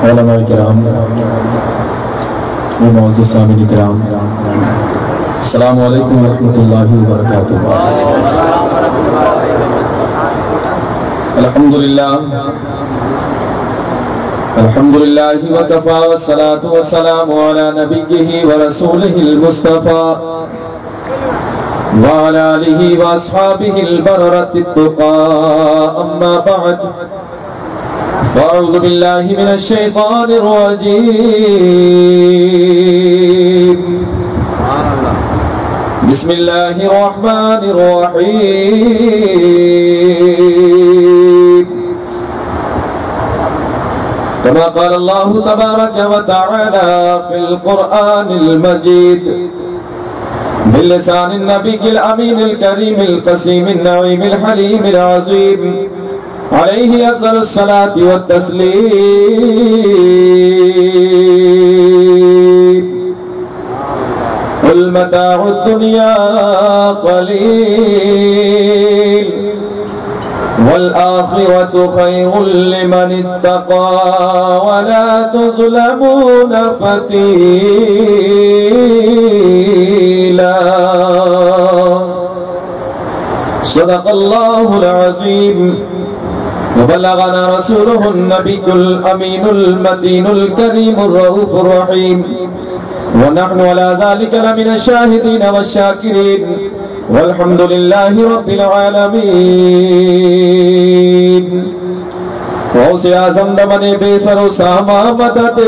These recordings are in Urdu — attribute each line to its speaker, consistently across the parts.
Speaker 1: علماء کرام معزز سامعین کرام، السلام علیکم ورحمۃ اللہ وبرکاتہ۔ الحمدللہ وکفا والصلاة والسلام علی نبیہ ورسولہ المصطفى وعلى آلہ واصحابہ البررۃ التقاء، اما بعد فاعوذ باللہ من الشیطان الرجیم، بسم اللہ الرحمن الرحیم، كما قال الله تبارك وتعالى في القرآن المجيد باللسان النبي الأمين الكريم القسيم النعيم الحليم العظيم، عليه أفضل الصلاة والتسليم، قل متاع الدنيا قليل والآخرة خير لمن اتقى ولا تظلمون فتيلا، صدق الله العظيم، وبلغنا رسوله النبي الأمين المتين الكريم الرؤوف الرحيم، ونحن على ذلك لمن الشاهدين والشاكرين، والحمد لله رب العالمين۔ غوث اعظم دمن بے سر و ساما مدد،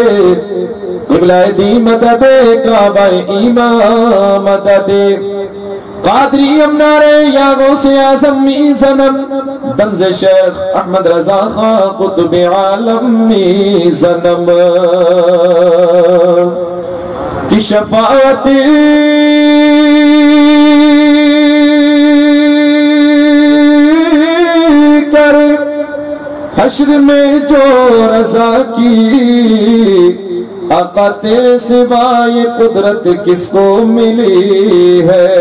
Speaker 1: قبلہ دی مدد، کعبہ ایمان مدد، قادری امنارے یا غوث اعظم می زنم، دمز شیخ احمد رضا خان قطب عالم می زنم کی شفاعت کر حشر میں جو رضا کی، آقا تیرے سوائے قدرت کس کو ملی ہے۔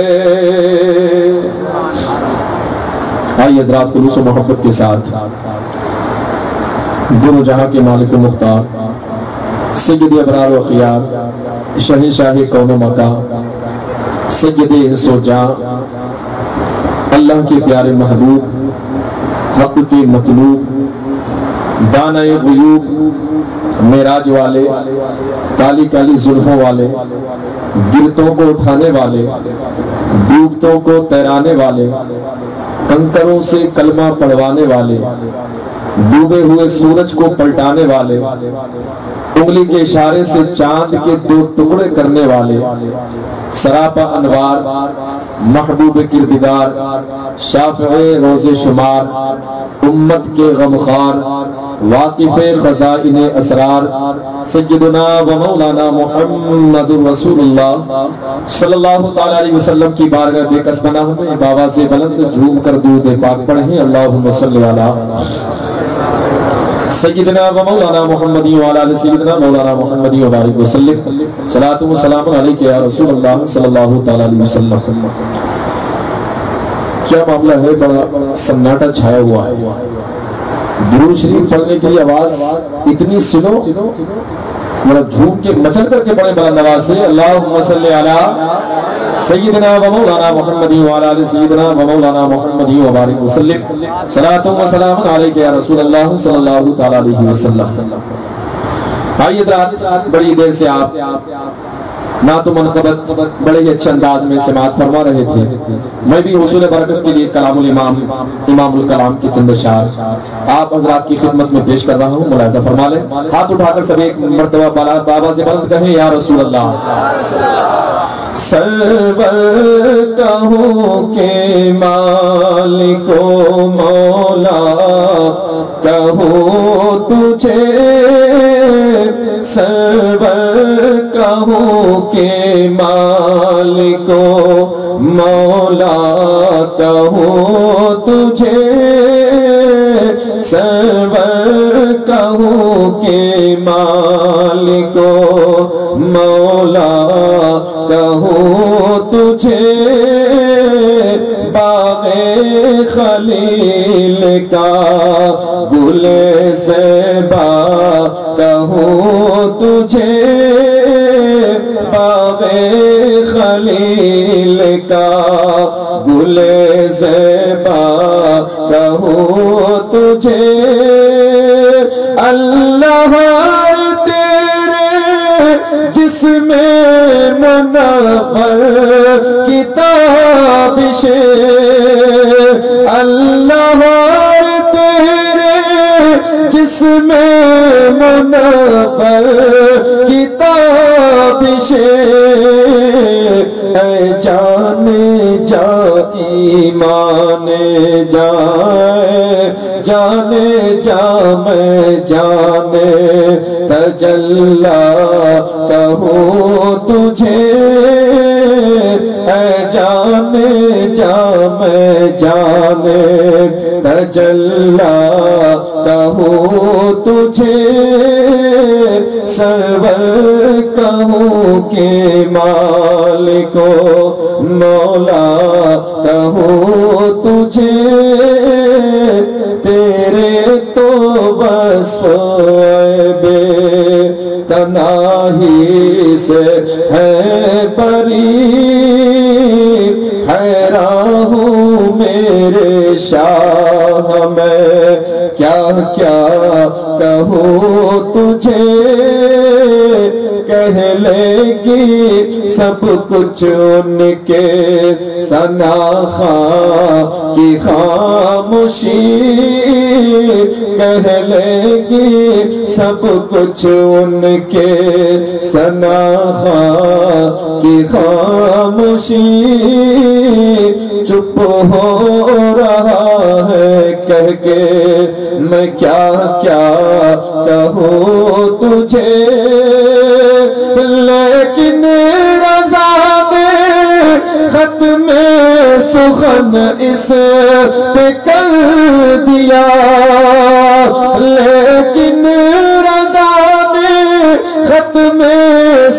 Speaker 1: آئیے حضرات خلوص و محبت کے ساتھ دونوں جہاں کے مالک و مختار سید ابرار و خیار، شہنشاہ کون و مکان، سید انس و جاں، اللہ کے پیارے محبوب، حق کے مطلوب، دانہ غیوب، معراج والے، کالی کالی زلفوں والے، گرتوں کو اٹھانے والے، ڈوبتوں کو تیرانے والے، کنکروں سے کلمہ پڑھوانے والے، ڈوبے ہوئے سورج کو پلٹانے والے، انگلی کے اشارے سے چاند کے 2 ٹکڑے کرنے والے، سراپا انوار، محبوب کردگار، شافع روز شمار، امت کے غمخوار، واقف خزائن اسرار، سیدنا و مولانا محمد رسول اللہ صلی اللہ تعالی علیہ وسلم کی بارگاہ بے کس بنا ہمیں بآواز بلند جھوم کر درود پاک پڑھیں، اللہم صلی علی سیدنا و مولانا محمدی وعلی آل سیدنا مولانا محمدی وبارک وسلم، صلاۃ و سلام علیک یا رسول اللہ صلی اللہ تعالی علیہ وسلم۔ کیا معاملہ ہے، بڑا سناٹا چھایا ہوا ہے، درود شریف پڑھنے کی آواز اتنی سنو، ذرا جھوم کے مچل کر کے بڑے بلند آواز سے اللہم صلی علی سیدنا و مولانا محمدی وعلی آل سیدنا و مولانا محمدی وبارک وسلم، صلاۃ و سلام علیک یا رسول اللہ صلی اللہ تعالی علیہ وسلم۔ آئیے حضرات، بڑی دیر سے آپ نعت و منقبت بڑے ہی اچھے انداز میں سماعت فرما رہے تھے، میں بھی حصول برکت کے لیے کلام الامام امام الکلام کی چند اشعار آپ حضرات کی خدمت میں پیش کر رہا ہوں، ملاحظہ فرما لیں۔ ہاتھ اٹھا کر سب ایک مرتبہ بابا سے بلند کہیں یا رسول اللہ۔ سرور کہوں کہ مالک و مولا کہوں تجھے، سرور کہوں کہ مالک و مولا کہوں تجھے، سرور کہوں کہ مالک و مولا کہوں تجھے، باغ خلیل کا گل زیبا کہوں تجھے باغِ خلیل کا گل زیبا کہوں تجھے اللہ تیرے جسم منور کتابش اللہ تیرے جسم منور کتابش اے جانے جا ایمان جائے جانے جا میں جانے تجلا کہوں تجھے اے جانے جا میں جانے تجلا کہوں تجھے سرور کہوں کہ مالکو مولا کہوں تجھے تیرے تو وصف بے تناہی سے ہے بری حیران ہوں میرے شاہ میں کیا کیا کہوں تجھے کہہ لے گی سب کچھ ان کے ثنا خواں کی خاموشی کہہ لے گی سب کچھ ان کے ثنا خواں کی خاموشی چپ ہو رہا ہے کہہ کے میں کیا کیا کہوں تجھے لیکن رضا میں ختم سخن اس پہ کر دیا لیکن رضا میں ختم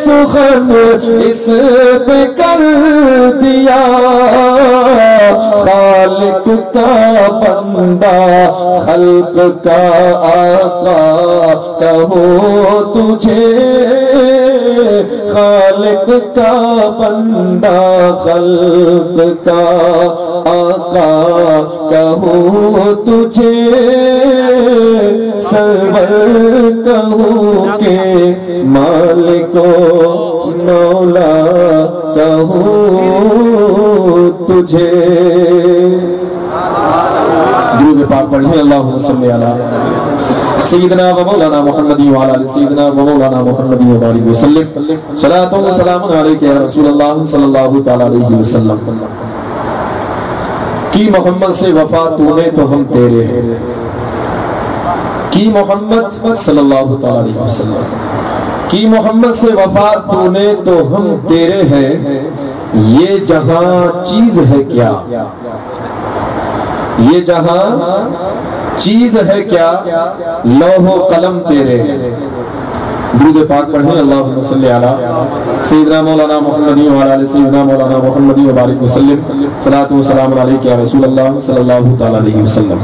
Speaker 1: سخن اس پہ کر دیا خالق کا بندہ خلق کا آقا کہوں تجھے خالق کا بندہ خلق کا آقا کہوں تجھے سرور کہوں کہ مالکو مولا کہوں تجھے درود پاک پڑھیں اللہم صلی علی سیدنا و مولانا محمدی و علی سیدنا و مولانا محمدی و بارک وسلم صلاۃ و سلام علیک یا رسول اللہ صلی اللہ تعالی علیہ وسلم کی محمد سے وفا تو نے تو ہم تیرے ہیں کی محمد صلی اللہ تعالی علیہ وسلم کی محمد سے وفا تو نے تو ہم تیرے ہیں یہ جہاں چیز ہے کیا یہ جہاں چیز ہے کیا لوح و قلم تیرے ہیں درود پاک پڑھیں اللہم صلی علی سیدنا مولانا محمدی و علی سیدنا مولانا محمدی و بارک وسلم صلاۃ و سلام علیک یا رسول اللہ صلی اللہ تعالی علیہ وسلم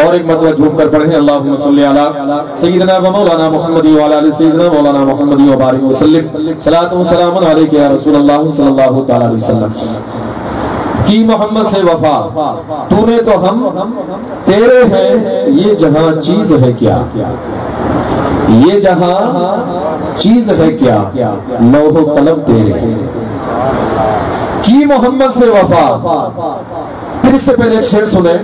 Speaker 1: اور ایک مرتبہ جھوم کر پڑھیں اللہم صلی علی سیدنا و مولانا محمدی و علی سیدنا مولانا محمدی و بارک وسلم صلاۃ و سلام علیک یا رسول اللہ صلی اللہ تعالی علیہ وسلم کی محمد سے وفا تو نے تو ہم تیرے ہیں یہ جہاں چیز ہے کیا یہ جہاں چیز ہے کیا لوح و قلم تیرے ہیں کی محمد سے وفا پھر اس سے پہلے ایک شعر سنیں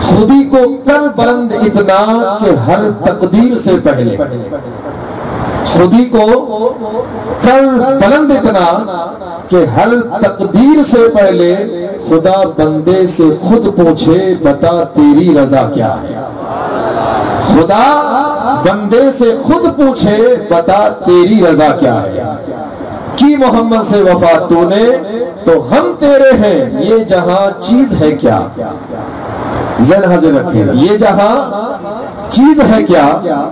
Speaker 1: خودی کو کر بلند اتنا کہ ہر تقدیر سے پہلے خودی کو کر بلند اتنا کہ ہر تقدیر سے پہلے خدا بندے سے خود پوچھے بتا تیری رضا کیا ہے خدا بندے سے خود پوچھے بتا تیری رضا کیا ہے کی محمد سے وفا تو نے تو ہم تیرے ہیں یہ جہاں چیز ہے کیا ذہن حاضر رکھیں یہ جہاں چیز ہے کیا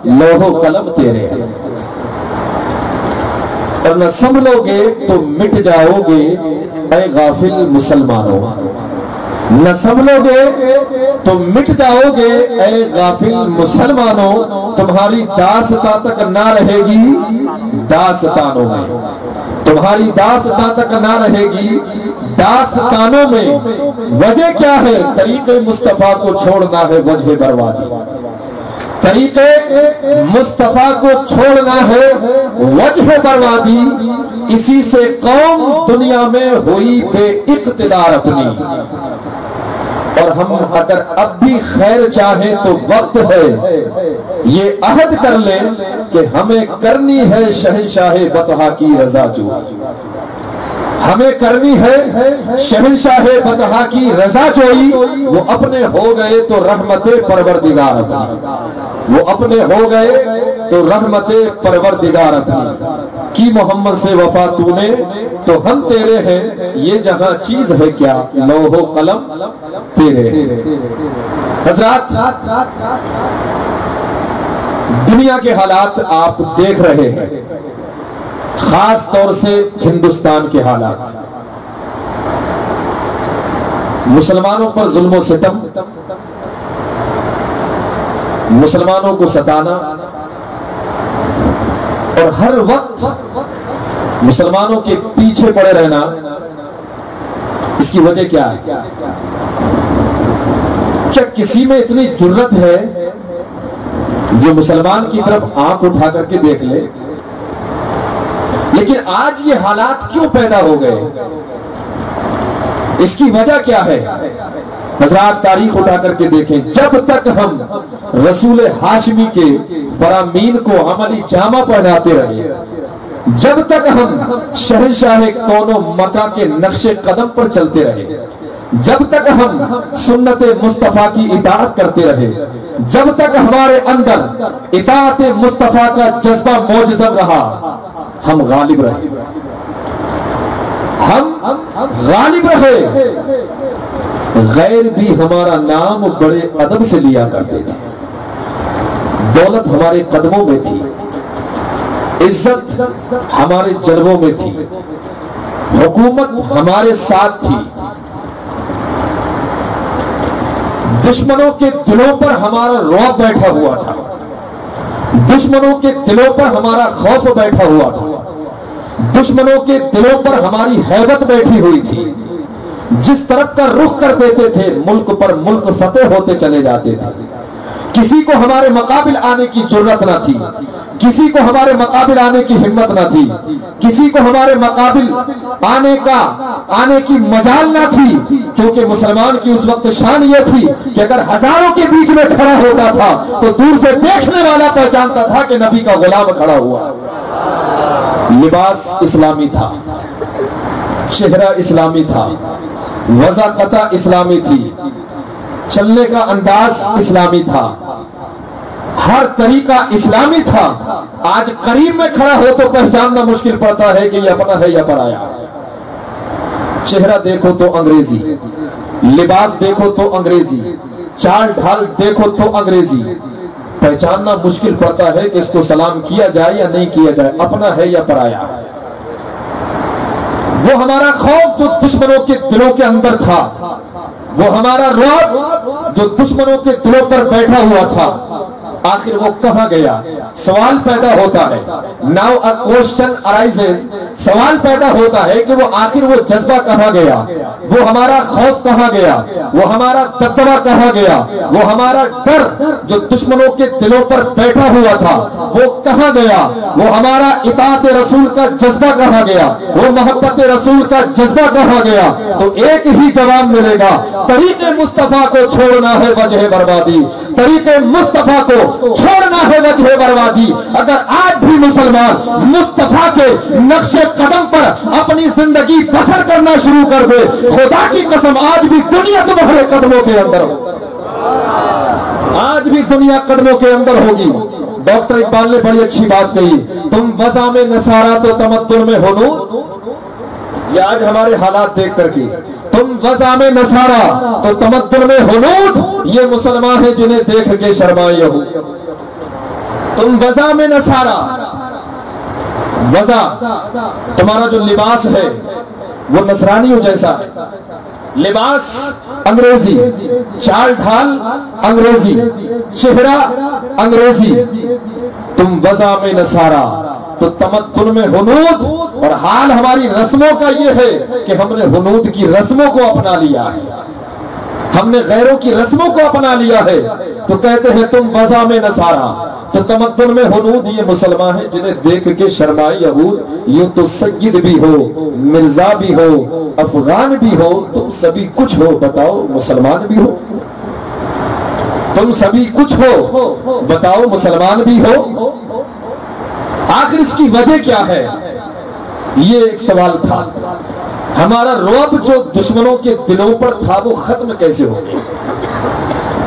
Speaker 1: لوح و قلم تیرے ہیں اور نہ سنبھلو گے تو مٹ جاؤ گے اے غافل مسلمانوں، نہ سنبھلو گے تو مٹ جاؤ گے اے غافل مسلمانوں، تمہاری داستان تک نہ رہے گی داستانوں میں، تمہاری داستان تک نہ رہے گی داستانوں میں۔ وجہ کیا ہے؟ طریق مصطفیٰ کو چھوڑنا ہے وجہ بربادی، طریق مصطفیٰ کو چھوڑنا ہے وجہ بربادی، اسی سے قوم دنیا میں ہوئی بے اقتدار اپنی۔ اور ہم اگر اب بھی خیر چاہیں تو وقت ہے، یہ عہد کر لیں کہ ہمیں کرنی ہے شہنشاہ بطحا کی رضا جو، ہمیں کرنی ہے شہنشاہ بطحا کی رضا جوئی۔ وہ اپنے ہو گئے تو رحمت پروردگار اپنی، وہ اپنے ہو گئے تو رحمت پروردگار اپنی، کی محمد سے وفا تو نے تو ہم تیرے ہیں، یہ جہاں چیز ہے کیا لوح و قلم تیرے ہیں۔ حضرات، دنیا کے حالات آپ دیکھ رہے ہیں، خاص طور سے ہندوستان کے حالات، مسلمانوں پر ظلم و ستم، مسلمانوں کو ستانا، اور ہر وقت مسلمانوں کے پیچھے پڑے رہنا۔ اس کی وجہ کیا ہے؟ کیا کسی میں اتنی جرت ہے جو مسلمان کی طرف آنکھ اٹھا کر کے دیکھ لے؟ لیکن آج یہ حالات کیوں پیدا ہو گئے؟ اس کی وجہ کیا ہے؟ حضرات تاریخ اٹھا کر کے دیکھیں، جب تک ہم رسول ہاشمی کے فرامین کو عملی جامہ پہناتے رہے، جب تک ہم شہنشاہ کون و مکان کے نقش قدم پر چلتے رہے، جب تک ہم سنت مصطفیٰ کی اطاعت کرتے رہے، جب تک ہمارے اندر اطاعت مصطفیٰ کا جذبہ موجزب رہا، ہم غالب رہے، ہم غالب رہے۔ غیر بھی ہمارا نام بڑے ادب سے لیا کرتے تھے، دولت ہمارے قدموں میں تھی، عزت ہمارے جلووں میں تھی، حکومت ہمارے ساتھ تھی، دشمنوں کے دلوں پر ہمارا رعب بیٹھا ہوا تھا، دشمنوں کے دلوں پر ہمارا خوف بیٹھا ہوا تھا، دشمنوں کے دلوں پر ہماری ہیبت بیٹھی ہوئی تھی۔ جس طرف کا رخ کر دیتے تھے ملک پر ملک فتح ہوتے چلے جاتے تھے، کسی کو ہمارے مقابل آنے کی جرت نہ تھی، کسی کو ہمارے مقابل آنے کی ہمت نہ تھی، کسی کو ہمارے مقابل آنے کی مجال نہ تھی، کیونکہ مسلمان کی اس وقت شان یہ تھی کہ اگر ہزاروں کے بیچ میں کھڑا ہوتا تھا تو دور سے دیکھنے والا پہچانتا تھا کہ نبی کا غلام کھڑا ہوا۔ لباس اسلامی تھا، چہرہ اسلامی تھا، وضاقت اسلامی تھی، چلنے کا انداز اسلامی تھا، ہر طریقہ اسلامی تھا۔ آج قریب میں کھڑا ہو تو پہچاننا مشکل پڑتا ہے کہ یہ اپنا ہے یا پرایا۔ چہرہ دیکھو تو انگریزی، لباس دیکھو تو انگریزی، چال ڈھال دیکھو تو انگریزی، پہچاننا مشکل پڑتا ہے کہ اس کو سلام کیا جائے یا نہیں کیا جائے، اپنا ہے یا پرایا۔ وہ ہمارا خوف جو دشمنوں کے دلوں کے اندر تھا، وہ ہمارا رعب جو دشمنوں کے دلوں پر بیٹھا ہوا تھا، آخر وہ کہاں گیا؟ سوال پیدا ہوتا ہے، now a question arises، سوال پیدا ہوتا ہے کہ وہ آخر وہ جذبہ کہاں گیا، وہ ہمارا خوف کہاں گیا، وہ ہمارا دبدبہ کہاں گیا، وہ ہمارا ڈر جو دشمنوں کے دلوں پر بیٹھا ہوا تھا وہ کہاں گیا، وہ ہمارا اطاعت رسول کا جذبہ کہاں گیا، وہ محبت رسول کا جذبہ کہاں گیا؟ تو ایک ہی جواب ملے گا، طریق مصطفیٰ کو چھوڑنا ہے وجہ بربادی، طریق مصطفیٰ کو چھوڑنا ہے وجہ بربادی۔ اگر آج بھی مسلمان مصطفیٰ کے نقش قدم پر اپنی زندگی بسر کرنا شروع کر دے، خدا کی قسم آج بھی دنیا تمہارے قدموں کے اندر ہو، آج بھی دنیا قدموں کے اندر ہوگی۔ ڈاکٹر اقبال نے بڑی اچھی بات کہی، تم وضع میں نصارہ تو تمدن میں ہنود۔ یہ آج ہمارے حالات دیکھ کر کے، تم وضع میں نصارہ تو تمدن میں ہنود، یہ مسلمان ہیں جنہیں دیکھ کے شرمائے یہود۔ تم وضع میں نصارہ وضع تمہارا جو لباس ہے وہ نصرانیوں جیسا ہے، لباس انگریزی، چال ڈھال انگریزی، چہرہ انگریزی، تم وضع میں نصارا، تو تمدن میں ہنود، اور حال ہماری رسموں کا یہ ہے کہ ہم نے ہنود کی رسموں کو اپنا لیا ہے، ہم نے غیروں کی رسموں کو اپنا لیا ہے، تو کہتے ہیں تم وضع میں نصارا، تو تمدن میں ہنود یہ مسلمان ہیں جنہیں دیکھ کے شرمائی یہود، یوں تو سید بھی ہو، مرزا بھی ہو، افغان بھی ہو، تم سبھی کچھ ہو، بتاؤ مسلمان بھی ہو، تم سبھی کچھ ہو، بتاؤ مسلمان بھی ہو۔ آخر اس کی وجہ کیا ہے؟ یہ ایک سوال تھا۔ ہمارا رعب جو دشمنوں کے دلوں پر تھا وہ ختم کیسے ہو گیا؟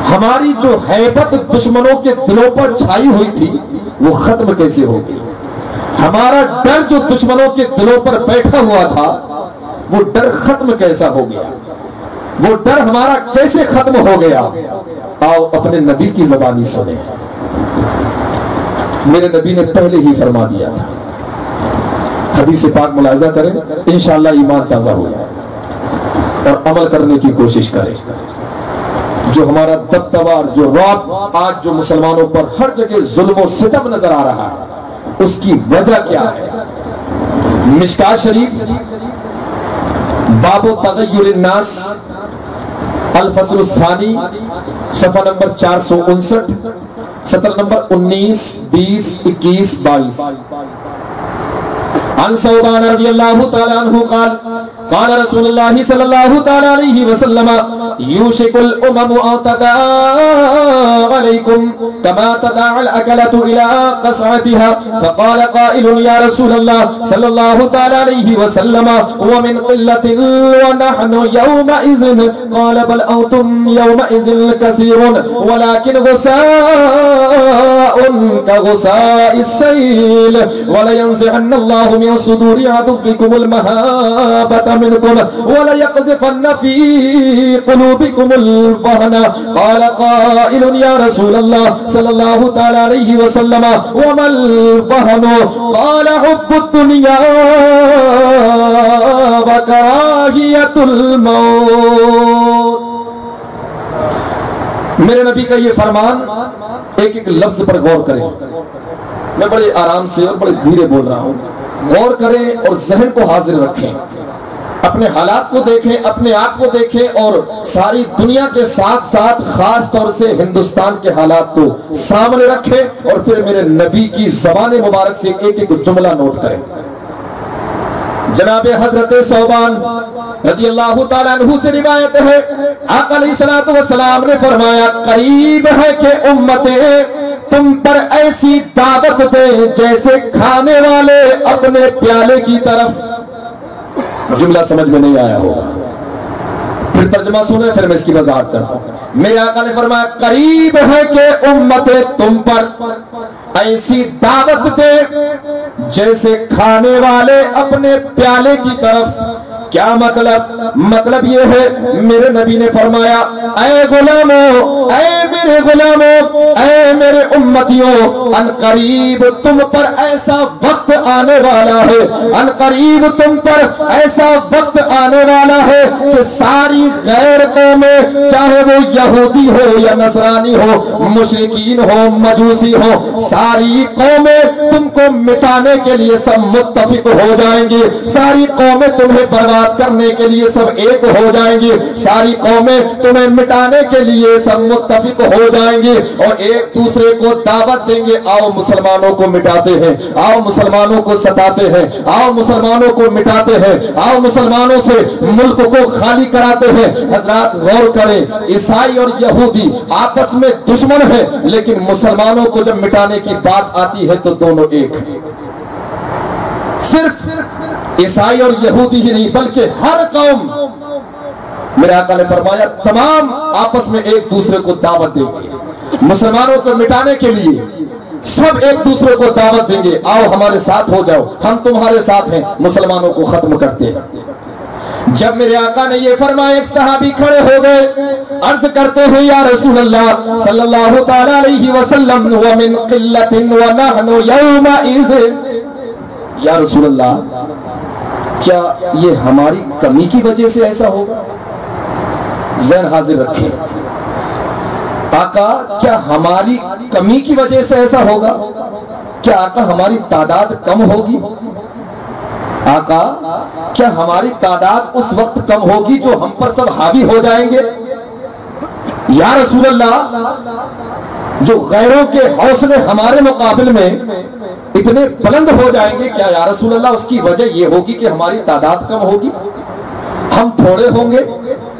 Speaker 1: ہماری جو ہیبت دشمنوں کے دلوں پر چھائی ہوئی تھی وہ ختم کیسے ہو گئی؟ ہمارا ڈر جو دشمنوں کے دلوں پر بیٹھا ہوا تھا وہ ڈر ختم کیسا ہو گیا؟ وہ ڈر ہمارا کیسے ختم ہو گیا؟ آؤ اپنے نبی کی زبانی سنیں۔ میرے نبی نے پہلے ہی فرما دیا تھا، حدیث پاک ملاحظہ کریں، انشاءاللہ ایمان تازہ ہو جائے اور عمل کرنے کی کوشش کریں۔ جو ہمارا دبدبا، جو رعب آج جو مسلمانوں پر ہر جگہ ظلم و ستم نظر آ رہا ہے، اس کی وجہ کیا ہے؟ مشکات شریف باب تغیر الناس الفصل الثانی، صفحہ نمبر 459، سطر نمبر 19، 20، 21، 22۔ عن ثوبان رضی اللہ تعالی عنہ قال قال رسول اللہ صلی اللہ تعالی علیہ وسلم یوشک الامم ان تداعى علیکم کما تداعى الاکلة الى قصعتها فقال قائل یا رسول اللہ صلی اللہ تعالی علیہ وسلم ومن قلة ونحن یومئذ قال بل انتم یومئذ کثیر ولكن غثاء كغثاء السیل ولینزعن اللہ من صدور عدوكم المهابة منكم وليقذفن في قلوبكم الوهن قال قائل يا رسول الله صلى الله تعالى عليه وسلم وما الوهن قال حب الدنيا وكراهية الموت۔ میرے نبی کا یہ فرمان، ایک ایک لفظ پر غور کریں، میں بڑے آرام سے اور بڑے دھیرے بول رہا ہوں، غور کریں اور ذہن کو حاضر رکھیں، اپنے حالات کو دیکھیں، اپنے آپ کو دیکھیں، اور ساری دنیا کے ساتھ ساتھ خاص طور سے ہندوستان کے حالات کو سامنے رکھیں، اور پھر میرے نبی کی زبان مبارک سے ایک ایک جملہ نوٹ کریں۔ جناب حضرت ثوبان رضی اللہ تعالیٰ عنہ سے روایت ہے، آقا علیہ السلام نے فرمایا قریب ہے کہ امتیں تم پر ایسی دعوت دے جیسے کھانے والے اپنے پیالے کی طرف۔ جملہ سمجھ میں نہیں آیا ہوگا، پھر ترجمہ سنیں، پھر میں اس کی وضاحت کرتا ہوں۔ میرے آقا نے فرمایا قریب ہے کہ امتیں تم پر ایسی دعوت دے جیسے کھانے والے اپنے پیالے کی طرف۔ کیا مطلب؟ مطلب یہ ہے، میرے نبی نے فرمایا اے غلاموں، اے میرے غلاموں، اے میرے امتیوں، ان قریب تم پر ایسا وقت آنے والا ہے، ان قریب تم پر ایسا وقت آنے والا ہے کہ ساری غیر قومیں، چاہے وہ یہودی ہو یا نصرانی ہو، مشرکین ہو، مجوسی ہو، ساری قومیں تم کو مٹانے کے لیے سب متفق ہو جائیں گی، ساری قومیں تمہیں برباد کرنے کے لیے سب ایک ہو جائیں گی، ساری قومیں تمہیں مٹانے کے لیے سب متفق ہو جائیں گی، اور ایک دوسرے کو دعوت دیں گے، آؤ مسلمانوں کو مٹاتے ہیں، آؤ مسلمانوں کو ستاتے ہیں، آؤ مسلمانوں کو مٹاتے ہیں، آؤ مسلمانوں سے ملک کو خالی کراتے ہیں۔ حضرات غور کریں، عیسائی اور یہودی آپس میں دشمن ہیں، لیکن مسلمانوں کو جب مٹانے کی بات آتی ہے تو دونوں ایک ہیں۔ صرف عیسائی اور یہودی ہی نہیں بلکہ ہر قوم، میرے آقا نے فرمایا تمام آپس میں ایک دوسرے کو دعوت دیں گے، مسلمانوں کو مٹانے کے لیے سب ایک دوسرے کو دعوت دیں گے، آؤ ہمارے ساتھ ہو جاؤ، ہم تمہارے ساتھ ہیں، مسلمانوں کو ختم کرتے ہیں۔ جب میرے آقا نے یہ فرمایا، ایک صحابی کھڑے ہو گئے، عرض کرتے ہیں یا رسول اللہ صلی اللہ تعالی علیہ وسلم ومن قلت ونحن یومئذ، یا رسول اللہ کیا یہ ہماری کمی کی وجہ سے ایسا ہوگا؟ ذہن حاضر رکھیں، آقا کیا ہماری کمی کی وجہ سے ایسا ہوگا؟ کیا آقا ہماری تعداد کم ہوگی؟ آقا کیا ہماری تعداد اس وقت کم ہوگی جو ہم پر سب حاوی ہو جائیں گے؟ یا رسول اللہ جو غیروں کے حوصلے ہمارے مقابل میں اتنے بلند ہو جائیں گے، کیا یا رسول اللہ اس کی وجہ یہ ہوگی کہ ہماری تعداد کم ہوگی؟ ہم تھوڑے ہوں گے؟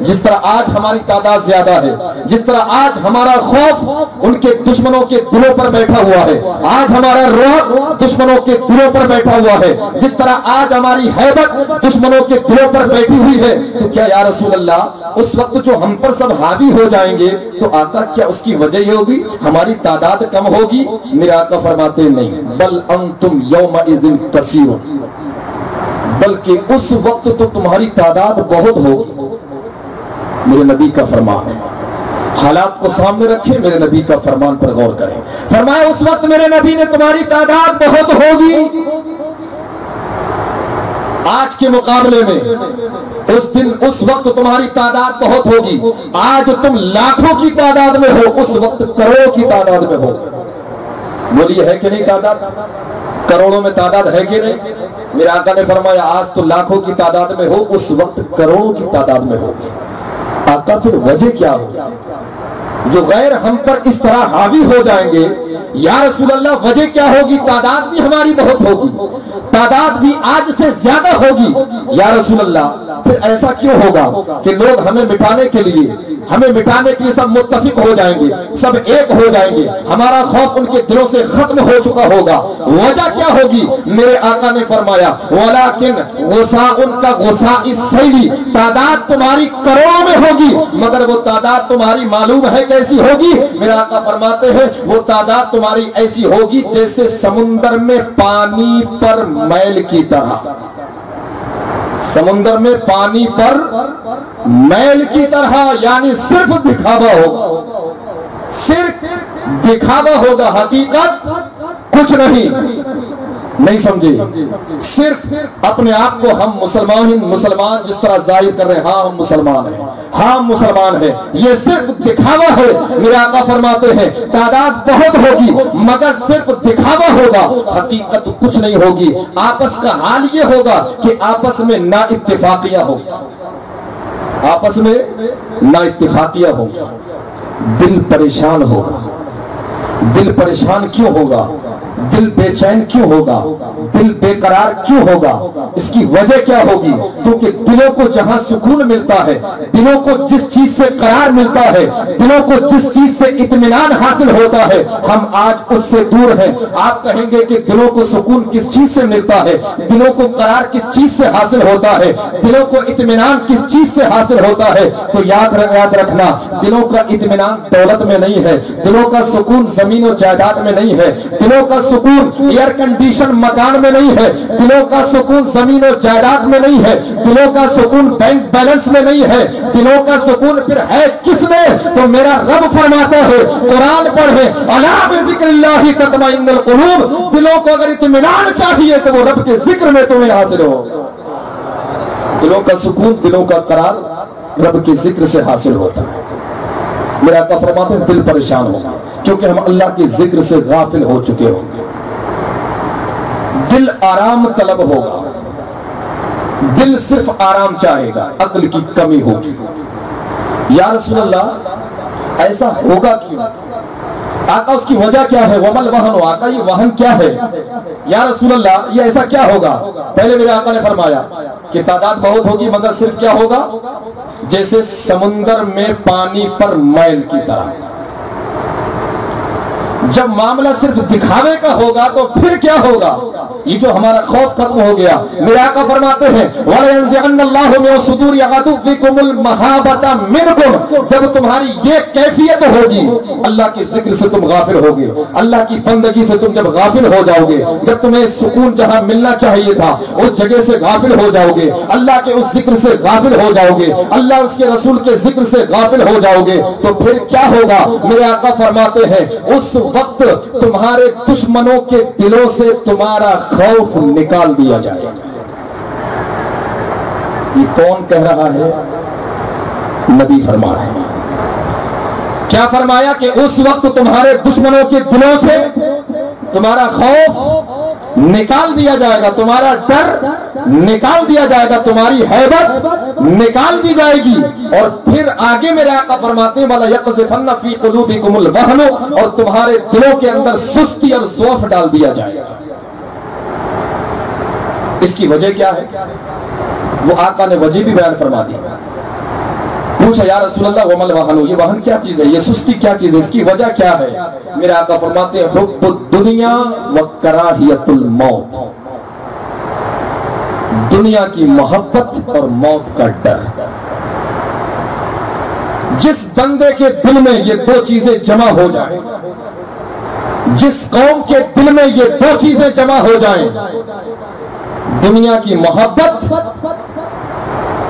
Speaker 1: جس طرح آج ہماری تعداد زیادہ ہے، جس طرح آج ہمارا خوف ان کے دشمنوں کے دلوں پر بیٹھا ہوا ہے، آج ہمارا رعب دشمنوں کے دلوں پر بیٹھا ہوا ہے، جس طرح آج ہماری ہیبت دشمنوں کے دلوں پر بیٹھی ہوئی ہے، تو کیا یا رسول اللہ اس وقت جو ہم پر سب حاوی ہو جائیں گے تو آقا کیا اس کی وجہ یہ ہوگی ہماری تعداد کم ہوگی؟ میرے آقا فرماتے نہیں، بل انتم یومئذ کثیر، بلکہ اس وقت تو تمہاری تعداد بہت ہوگی۔ میرے نبی کا فرمان ہے، حالات کو سامنے رکھیں، میرے نبی کا فرمان پر غور کریں۔ فرمایا اس وقت میرے نبی نے تمہاری تعداد بہت ہوگی، آج کے مقابلے میں اس دن اس وقت تمہاری تعداد بہت ہوگی۔ آج تم لاکھوں کی تعداد میں ہو، اس وقت کروڑوں کی تعداد میں ہو۔ بولیے ہے کہ نہیں تعداد؟ کروڑوں میں تعداد ہے کہ نہیں؟ میرے آقا نے فرمایا آج تو لاکھوں کی تعداد میں ہو، اس وقت کروڑوں کی تعداد میں ہوگی۔ آقا پھر وجہ کیا ہوگی جو غیر ہم پر اس طرح حاوی ہو جائیں گے؟ یا رسول اللہ وجہ کیا ہوگی؟ تعداد بھی ہماری بہت ہوگی، تعداد بھی آج سے زیادہ ہوگی۔ یا رسول اللہ پھر ایسا کیوں ہوگا کہ لوگ ہمیں مٹانے کے لیے سب متفق ہو جائیں گے، سب ایک ہو جائیں گے، ہمارا خوف ان کے دلوں سے ختم ہو چکا ہوگا؟ وجہ کیا ہوگی؟ میرے آقا نے فرمایا وَلَكِنْ غُسَاءٌ كَغُسَاءِ السَّيْلِ، تعداد تمہاری کروڑوں میں ہوگی، مگر وہ تعداد تمہاری معلوم ہے کیسی ہوگی؟ میرے آقا فرماتے ہیں وہ تعداد تمہاری ایسی ہوگی جیسے سمندر میں پانی پر میل کی طرح، سمندر میں پانی پر میل کی طرح، یعنی صرف دکھاوا ہوگا، صرف دکھاوا ہوگا، حقیقت کچھ نہیں سمجھے، صرف اپنے آپ کو ہم مسلمان جس طرح ظاہر کر رہے ہیں، ہاں ہم مسلمان ہیں، یہ صرف دکھاوا ہے۔ میرے آقا فرماتے ہیں تعداد بہت ہوگی مگر صرف دکھاوا ہوگا، حقیقت کچھ نہیں ہوگی۔ آپس کا حال یہ ہوگا کہ آپس میں نا اتفاقیہ ہوگا، آپس میں نا اتفاقیہ ہوگا، دل پریشان ہوگا۔ دل پریشان کیوں ہوگا؟ دل بے چین کیوں ہوگا؟ دل بے قرار کیوں ہوگا؟ اس کی وجہ کیا ہوگی؟ کیونکہ دلوں کو جہاں سکون ملتا ہے، دلوں کو جس چیز سے قرار ملتا ہے، دلوں کو جس چیز سے اطمینان حاصل ہوتا ہے، ہم آج اس سے دور ہیں۔ آپ کہیں گے کہ دلوں کو سکون کس چیز سے ملتا ہے، دلوں کو قرار کس چیز سے حاصل ہوتا ہے، دلوں کو اطمینان کس چیز سے حاصل ہوتا ہے؟ تو یاد رکھنا دلوں کا اطمینان دولت میں نہیں ہے، دلوں کا سکون زمین و جائیداد میں نہیں ہے، دلوں کا سکون ایئر کنڈیشن مکان میں نہیں ہے، دلوں کا سکون زمین و جائیداد میں نہیں ہے، دلوں کا سکون بینک بیلنس میں نہیں ہے، دلوں کا سکون پھر ہے کس میں؟ تو میرا رب فرماتا ہے قرآن پڑھے الا بذکر اللہ تطمئن القلوب، دلوں کو اگر اطمینان چاہیے تو وہ رب کے ذکر میں تمہیں حاصل ہو۔ دلوں کا سکون، دلوں کا قرار رب کے ذکر سے حاصل ہوتا ہے۔ میرا آقا فرماتے ہیں دل پریشان ہوگا کیونکہ ہم اللہ کے ذکر سے غافل ہو چکے ہوں گے، دل آرام طلب ہوگا، دل صرف آرام چاہے گا، عقل کی کمی ہوگی۔ یا رسول اللہ ایسا ہوگا کیوں؟ آقا اس کی وجہ کیا ہے؟ ومل وہن، آقا یہ وہن کیا ہے؟ یا رسول اللہ یہ ایسا کیا ہوگا؟ پہلے میرے آقا نے فرمایا کہ تعداد بہت ہوگی مگر صرف کیا ہوگا؟ جیسے سمندر میں پانی پر میل کی طرح۔ جب معاملہ صرف دکھاوے کا ہوگا تو پھر کیا ہوگا؟ یہ جو ہمارا خوف ختم ہو گیا۔ میرے آقا فرماتے ہیں وَلَيَنزِعَنَّ اللَّهُ مِنْ صُدُورِ عَدُوِّكُمُ الْمَحَابَةَ مِنْكُمْ، جب تمہاری یہ کیفیت ہوگی، اللہ کے ذکر سے تم غافل ہوگے، اللہ کی بندگی سے تم جب غافل ہو جاؤ گے، جب تمہیں سکون جہاں ملنا چاہیے تھا اس جگہ سے غافل ہو جاؤ گے، اللہ کے اس ذکر سے غافل ہو جاؤ گے، اللہ اس کے رسول کے ذکر سے غافل ہو جاؤ گے، تو پھر کیا ہوگا؟ میرے آقا فرماتے ہیں اس وقت وقت تمہارے دشمنوں کے دلوں سے تمہارا خوف نکال دیا جائے گا۔ یہ کون کہہ رہا ہے؟ نبی فرما رہے ہیں۔ کیا فرمایا کہ اس وقت تمہارے دشمنوں کے دلوں سے تمہارا خوف نکال دیا جائے گا، تمہارا ڈر نکال دیا جائے گا، تمہاری ہیبت نکال دی جائے گی۔ اور پھر آگے میرے آقا فرماتے ہیں وَلَا يَقْذِفَنَّ فِي قُلُوبِكُمُ الْوَهْنُ، اور تمہارے دلوں کے اندر سستی اور ضعف ڈال دیا جائے گا۔ اس کی وجہ کیا ہے؟ وہ آقا نے وجہ بھی بیان فرما دی۔ پوچھا یا رسول اللہ وَمَا الْوَهْنُ، یہ وہن کیا چیز ہے، یہ سستی کیا چیز ہے، اس کی وجہ کیا ہے؟ میرے آقا فرماتے ہیں حب الدنیا وکراہیت الموت، دنیا کی محبت اور موت کا ڈر۔ جس بندے کے دل میں یہ دو چیزیں جمع ہو جائیں، جس قوم کے دل میں یہ دو چیزیں جمع ہو جائیں، دنیا کی محبت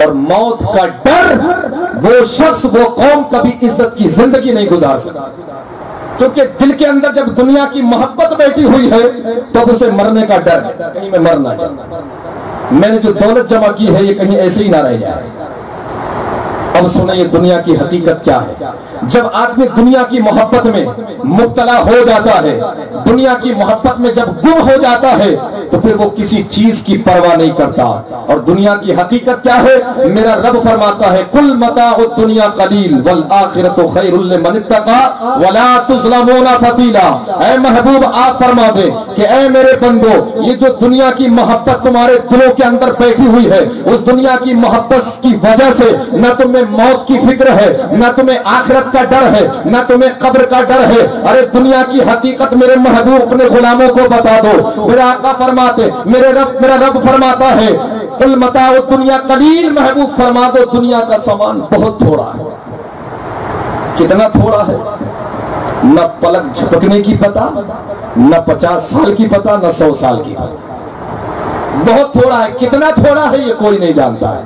Speaker 1: اور موت کا ڈر، وہ شخص وہ قوم کبھی عزت کی زندگی نہیں گزار سکتا۔ کیونکہ دل کے اندر جب دنیا کی محبت بیٹھی ہوئی ہے تو اسے مرنے کا ڈر ہے، کہیں میں مر نہ جاؤں، میں نے جو دولت جمع کی ہے یہ کہیں ایسے ہی نہ رہ جائے۔ اب سنیں یہ دنیا کی حقیقت کیا ہے۔ جب آدمی دنیا کی محبت میں مبتلا ہو جاتا ہے، دنیا کی محبت میں جب گم ہو جاتا ہے تو پھر وہ کسی چیز کی پرواہ نہیں کرتا۔ اور دنیا کی حقیقت کیا ہے؟ میرا رب فرماتا ہے قُلْ مَتَاعُ الدُّنْيَا قَلِيلٌ وَالْآخِرَةُ خَيْرٌ لِّمَنِ اتَّقَىٰ وَلَا تُظْلَمُونَ فَتِيلًا۔ اے محبوب آپ فرما دیں کہ اے میرے بندو، یہ جو دنیا کی محبت تمہارے دلوں کے اندر بیٹھی ہوئی ہے، اس دنیا کی محبت کی وجہ سے نہ تمہیں موت کی فکر ہے، نہ تمہیں آخرت کا ڈر ہے، نہ تمہیں قبر کا ڈر ہے۔ ارے دنیا کی حقیقت میرے محبوب اپنے غلاموں کو بتا دو۔ میرا آقا فرماتے، میرا رب فرماتا ہے قُلْ مَتَاعُ الدُّنْيَا قَلِيلٌ، محبوب فرما دو دنیا کا سامان بہت تھوڑا ہے۔ کتنا تھوڑا ہے؟ نہ پلک جھپکنے کی پتہ، نہ 50 سال کی پتہ، نہ 100 سال کی پتہ۔ بہت تھوڑا ہے، کتنا تھوڑا ہے یہ کوئی نہیں جانتا ہے۔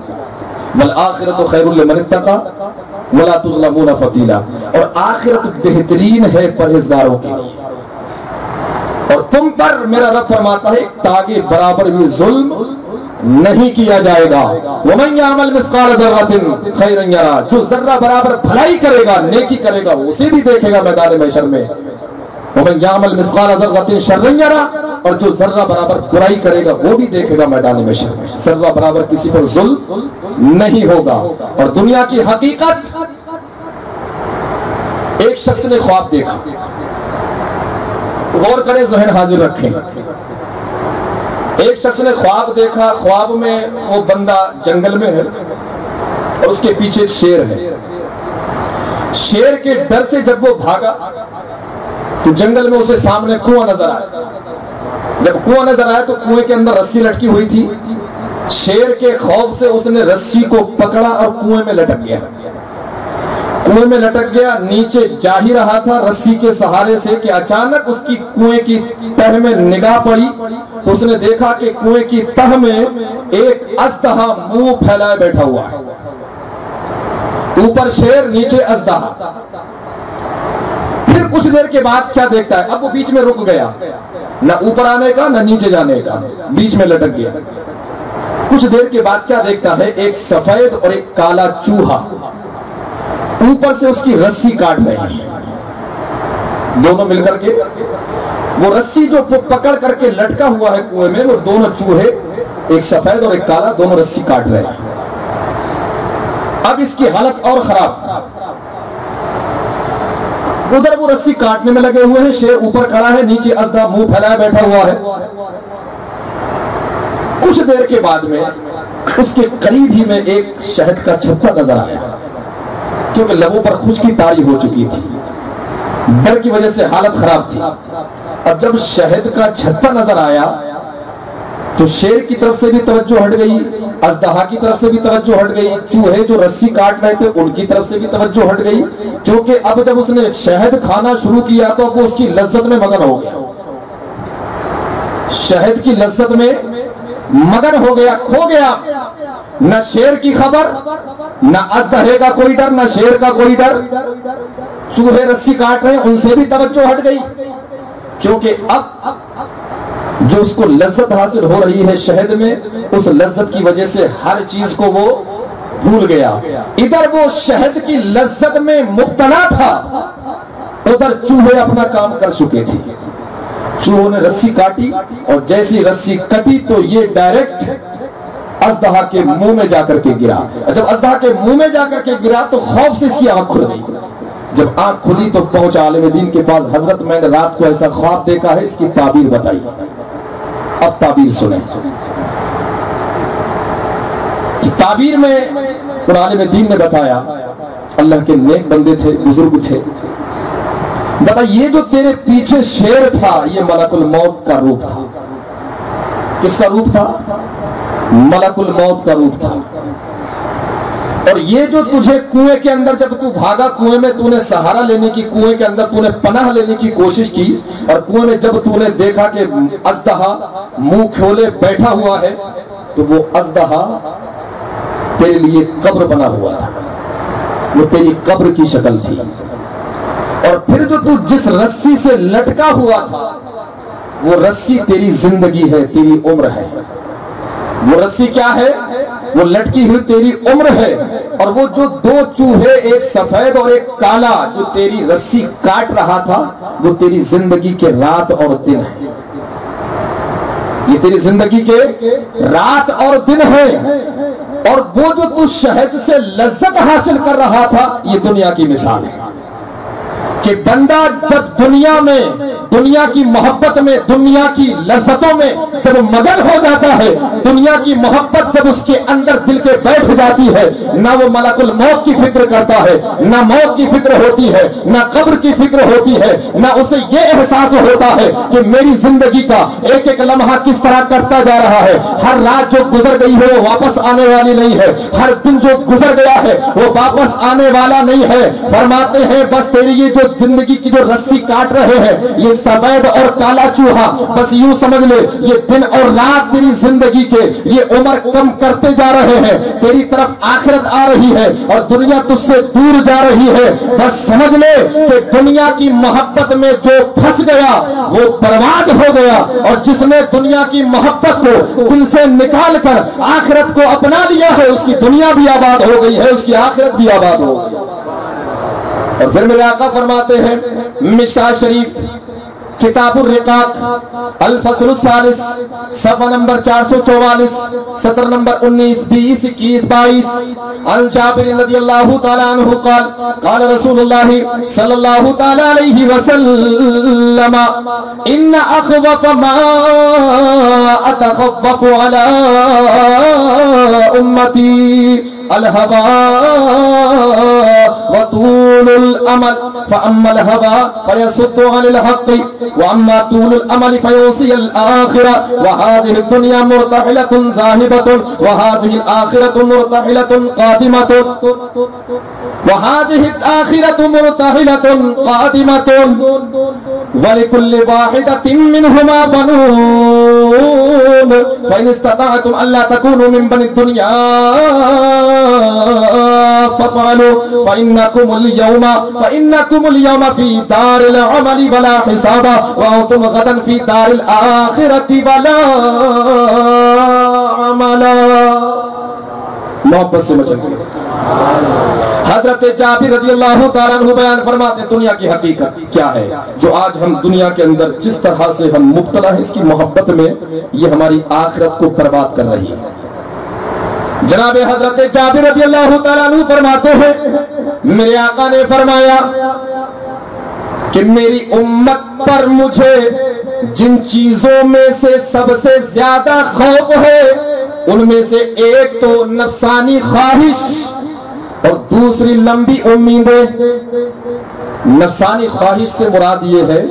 Speaker 1: وَالْآخِرَةُ خَيْرٌ لِّمَنِ اتَّقَىٰ وَلَا تُظْلَمُونَ فَتِيلًا، اور آخرت بہترین ہے پرہیزگاروں کے لیے۔ اور تم پر میرا رب فرماتا ہے تاکہ برابر بھی ظلم نہیں کیا جائے گا۔ وَمَنْ يَعْمَلْ مِثْقَالَ ذَرَّةٍ خَيْرًا يَرَهُ، جو ذرہ برابر بھلائی کرے گا، نیکی کرے گا، اسے بھی دیکھے گا میدان محشر میں۔ وَمَنْ يَعْمَلْ مِثْقَالَ ذَرَّةٍ شَرًّا يَرَهُ، اور جو ذرہ برابر برائی کرے گا وہ بھی دیکھے گا میدان محشر میں۔ ذرہ برابر کسی پر ظلم نہیں ہوگا۔ اور دنیا کی حقیقت، ایک شخص نے خواب دیکھا، غور کریں، ذہن حاضر رکھیں۔ ایک شخص نے خواب دیکھا، خواب میں وہ بندہ جنگل میں ہے اور اس کے پیچھے ایک شیر ہے۔ شیر کے ڈر سے جب وہ بھاگا تو جنگل میں اسے سامنے کنواں نظر آیا۔ جب کنواں نظر آیا تو کنویں کے اندر رسی لٹکی ہوئی تھی۔ شیر کے خوف سے اس نے رسی کو پکڑا اور کنویں میں لٹک گیا۔ کنویں میں لٹک گیا، نیچے جا ہی رہا تھا رسی کے سہارے سے کہ اچانک اس کی کنویں کی تہ میں نگاہ پڑی تو اس نے دیکھا کہ کنویں کی تہ میں ایک اژدہا منہ پھیلائے بیٹھا ہوا ہے۔ اوپر شیر، نیچے اژدہا۔ پھر کچھ دیر کے بعد کیا دیکھتا ہے؟ اب وہ بیچ میں رک گیا، نہ اوپر آنے کا نہ نیچے جانے کا، بیچ میں لٹک گیا۔ کچھ دیر کے بعد کیا دیکھتا ہے؟ ایک سفید اور ایک کالا چوہا اوپر سے اس کی رسی کاٹ رہے ہیں۔ دونوں مل کر کے وہ رسی جو پکڑ کر کے لٹکا ہوا ہے کنویں میں، وہ دونوں چوہے، ایک سفید اور ایک کالا، دونوں رسی کاٹ رہے ہیں۔ اب اس کی حالت اور خراب، ادھر وہ رسی کاٹنے میں لگے ہوئے ہیں، شیر اوپر کھڑا ہے، نیچے اژدہا منہ پھیلائے بیٹھا ہوا ہے۔ کچھ دیر کے بعد میں اس کے قریب ہی میں ایک شہد کا چھتا نظر آیا، کیونکہ لبوں پر خشکی طاری ہو چکی تھی، ڈر کی وجہ سے حالت خراب تھی۔ اب جب شہد کا چھتا نظر آیا تو شیر کی طرف سے بھی توجہ ہٹ گئی، اژدہا کی طرف سے بھی توجہ ہٹ گئی، چوہے جو رسی کاٹ رہے تھے ان کی طرف سے بھی توجہ ہٹ گئی، کیونکہ اب جب اس نے شہد کھانا شروع کیا تو اب وہ اس کی لذت میں مگن ہو گیا، شہد کی لذت میں مگن ہو گیا، کھو گیا۔ نہ شیر کی خبر، نہ اژدہے کا کوئی ڈر، نہ شیر کا کوئی ڈر، چوہے رسی کاٹ رہے ہیں ان سے بھی توجہ ہٹ گئی۔ کیونکہ اب جو اس کو لذت حاصل ہو رہی ہے شہد میں، اس لذت کی وجہ سے ہر چیز کو وہ بھول گیا۔ ادھر وہ شہد کی لذت میں مبتلا تھا، ادھر چوہے اپنا کام کر چکے تھے۔ چوہوں نے رسی کاٹی، اور جیسی رسی کٹی تو یہ ڈائریکٹ اژدہا کے منہ میں جا کر کے گرا۔ جب اژدہا کے منہ میں جا کر کے گرا تو خوف سے اس کی آنکھ کھل گئی۔ جب آنکھ کھلی تو پہنچا عالم دین کے پاس، حضرت میں نے رات کو ایسا خواب دیکھا ہے، اس کی تعبیر بتائی۔ اب تعبیر سنیں۔ تعبیر میں عالم دین نے بتایا، اللہ کے نیک بندے تھے، بزرگ تھے، بتا یہ جو تیرے پیچھے شیر تھا یہ ملک الموت کا روپ تھا۔ کس کا روپ تھا؟ ملک الموت کا روپ تھا۔ اور یہ جو تجھے کنویں کے اندر جب تو بھاگا، کنویں میں تو نے سہارا لینے کی، کنویں کے اندر تو نے پناہ لینے کی کوشش کی، اور کنویں میں جب تو نے دیکھا کہ اژدہا منہ کھولے بیٹھا ہوا ہے، تو وہ اژدہا تیرے لیے قبر بنا ہوا تھا، وہ تیری قبر کی شکل تھی۔ اور پھر جو تو جس رسی سے لٹکا ہوا تھا، وہ رسی تیری زندگی ہے، تیری عمر ہے۔ وہ رسی کیا ہے؟ وہ لٹکی ہوئی تیری عمر ہے۔ اور وہ جو دو چوہے، ایک سفید اور ایک کالا، جو تیری رسی کاٹ رہا تھا، وہ تیری زندگی کے رات اور دن ہے۔ یہ تیری زندگی کے رات اور دن ہے۔ اور وہ جو تو شہد سے لذت حاصل کر رہا تھا، یہ دنیا کی مثال ہے کہ بندہ جب دنیا میں، دنیا کی محبت میں، دنیا کی لذتوں میں جب مگن ہو جاتا ہے، دنیا کی محبت جب اس کے اندر دل کے بیٹھ جاتی ہے، نہ وہ ملک الموت کی فکر کرتا ہے، نہ موت کی فکر ہوتی ہے، نہ قبر کی فکر ہوتی ہے، نہ اسے یہ احساس ہوتا ہے کہ میری زندگی کا ایک ایک لمحہ کس طرح کرتا جا رہا ہے۔ ہر رات جو گزر گئی ہے وہ واپس آنے والی نہیں ہے، ہر دن جو گزر گیا ہے وہ واپس آنے والا نہیں ہے۔ فرماتے ہیں بس تیری یہ جو زندگی کی جو رسی کاٹ رہے ہیں، یہ سفید اور کالا چوہا، بس یوں سمجھ لے یہ دن اور رات تیری زندگی کے یہ عمر کم کرتے جا رہے ہیں۔ تیری طرف آخرت آ رہی ہے اور دنیا تجھ سے دور جا رہی ہے۔ بس سمجھ لے کہ دنیا کی محبت میں جو پھنس گیا وہ برباد ہو گیا، اور جس نے دنیا کی محبت کو دل سے نکال کر آخرت کو اپنا لیا ہے، اس کی دنیا بھی آباد ہو گئی ہے، اس کی آخرت بھی آباد ہو گئی۔ اور پھر میرے آقا فرماتے ہیں مشکاۃ شریف کتاب الرقاق الفصل الثالث صفحہ نمبر 444 سطر نمبر 19 20 21 22 عن جابر رضی اللہ تعالی عنہ قال قال رسول اللہ صلی اللہ تعالی علیہ وسلم ان اخوف ما اتخوف على امتی الهوى وطول الامل فاما الهوى فيصد عن الحق واما طول الامل فيوصي الاخره وهذه الدنيا مرتحله ذاهبه وهذه الاخره مرتحله قادمه وهذه الاخره مرتحله قادمه ولكل واحده منهما بنون فان استطعتم الا تكونوا من بني الدنيا فافعلوا فإنكم اليوم في دار العمل ولا حساب وأنتم غدا في دار الآخرة ولا عمل۔ محبت سے مچل گئے۔ حضرت جابر رضی اللہ تعالیٰ عنہ بیان فرماتے ہیں دنیا کی حقیقت کیا ہے، جو آج ہم دنیا کے اندر جس طرح سے ہم مبتلا ہیں اس کی محبت میں، یہ ہماری آخرت کو برباد کر رہی ہے۔ جناب حضرت جابر رضی اللہ تعالیٰ عنہ فرماتے ہیں میرے آقا نے فرمایا کہ میری امت پر مجھے جن چیزوں میں سے سب سے زیادہ خوف ہے ان میں سے ایک تو نفسانی خواہش اور دوسری لمبی امیدیں۔ نفسانی خواہش سے مراد یہ ہے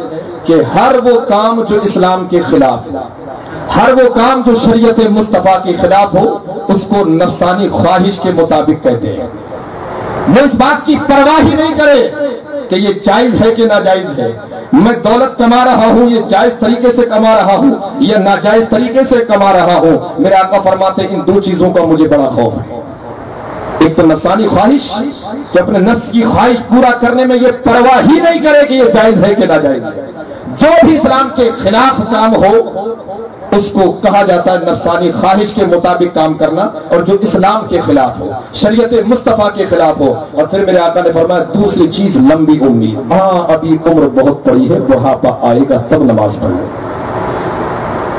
Speaker 1: کہ ہر وہ کام جو اسلام کے خلاف، ہر وہ کام جو شریعت مصطفیٰ کے خلاف ہو اس کو نفسانی خواہش کے مطابق کہتے ہیں۔ وہ اس بات کی پرواہ ہی نہیں کرے کہ یہ جائز ہے کہ ناجائز ہے، میں دولت کما رہا ہوں یہ جائز طریقے سے کما رہا ہوں یا ناجائز طریقے سے کما رہا ہوں۔ میرے آقا فرماتے ہیں ان دو چیزوں کا مجھے بڑا خوف ہے، ایک تو نفسانی خواہش کہ اپنے نفس کی خواہش پورا کرنے میں یہ پرواہ ہی نہیں کرے کہ یہ جائز ہے کہ ناجائز ہے، جو بھی اسلام کے خلاف کام ہو اس کو کہا جاتا ہے نفسانی خواہش کے مطابق کام کرنا، اور جو اسلام کے خلاف ہو، شریعت مصطفیٰ کے خلاف ہو۔ اور پھر میرے آقا نے فرمایا دوسری چیز لمبی امید، ابھی عمر بہت پڑی ہے، بڑھاپا آئے گا تب نماز پڑھ لو۔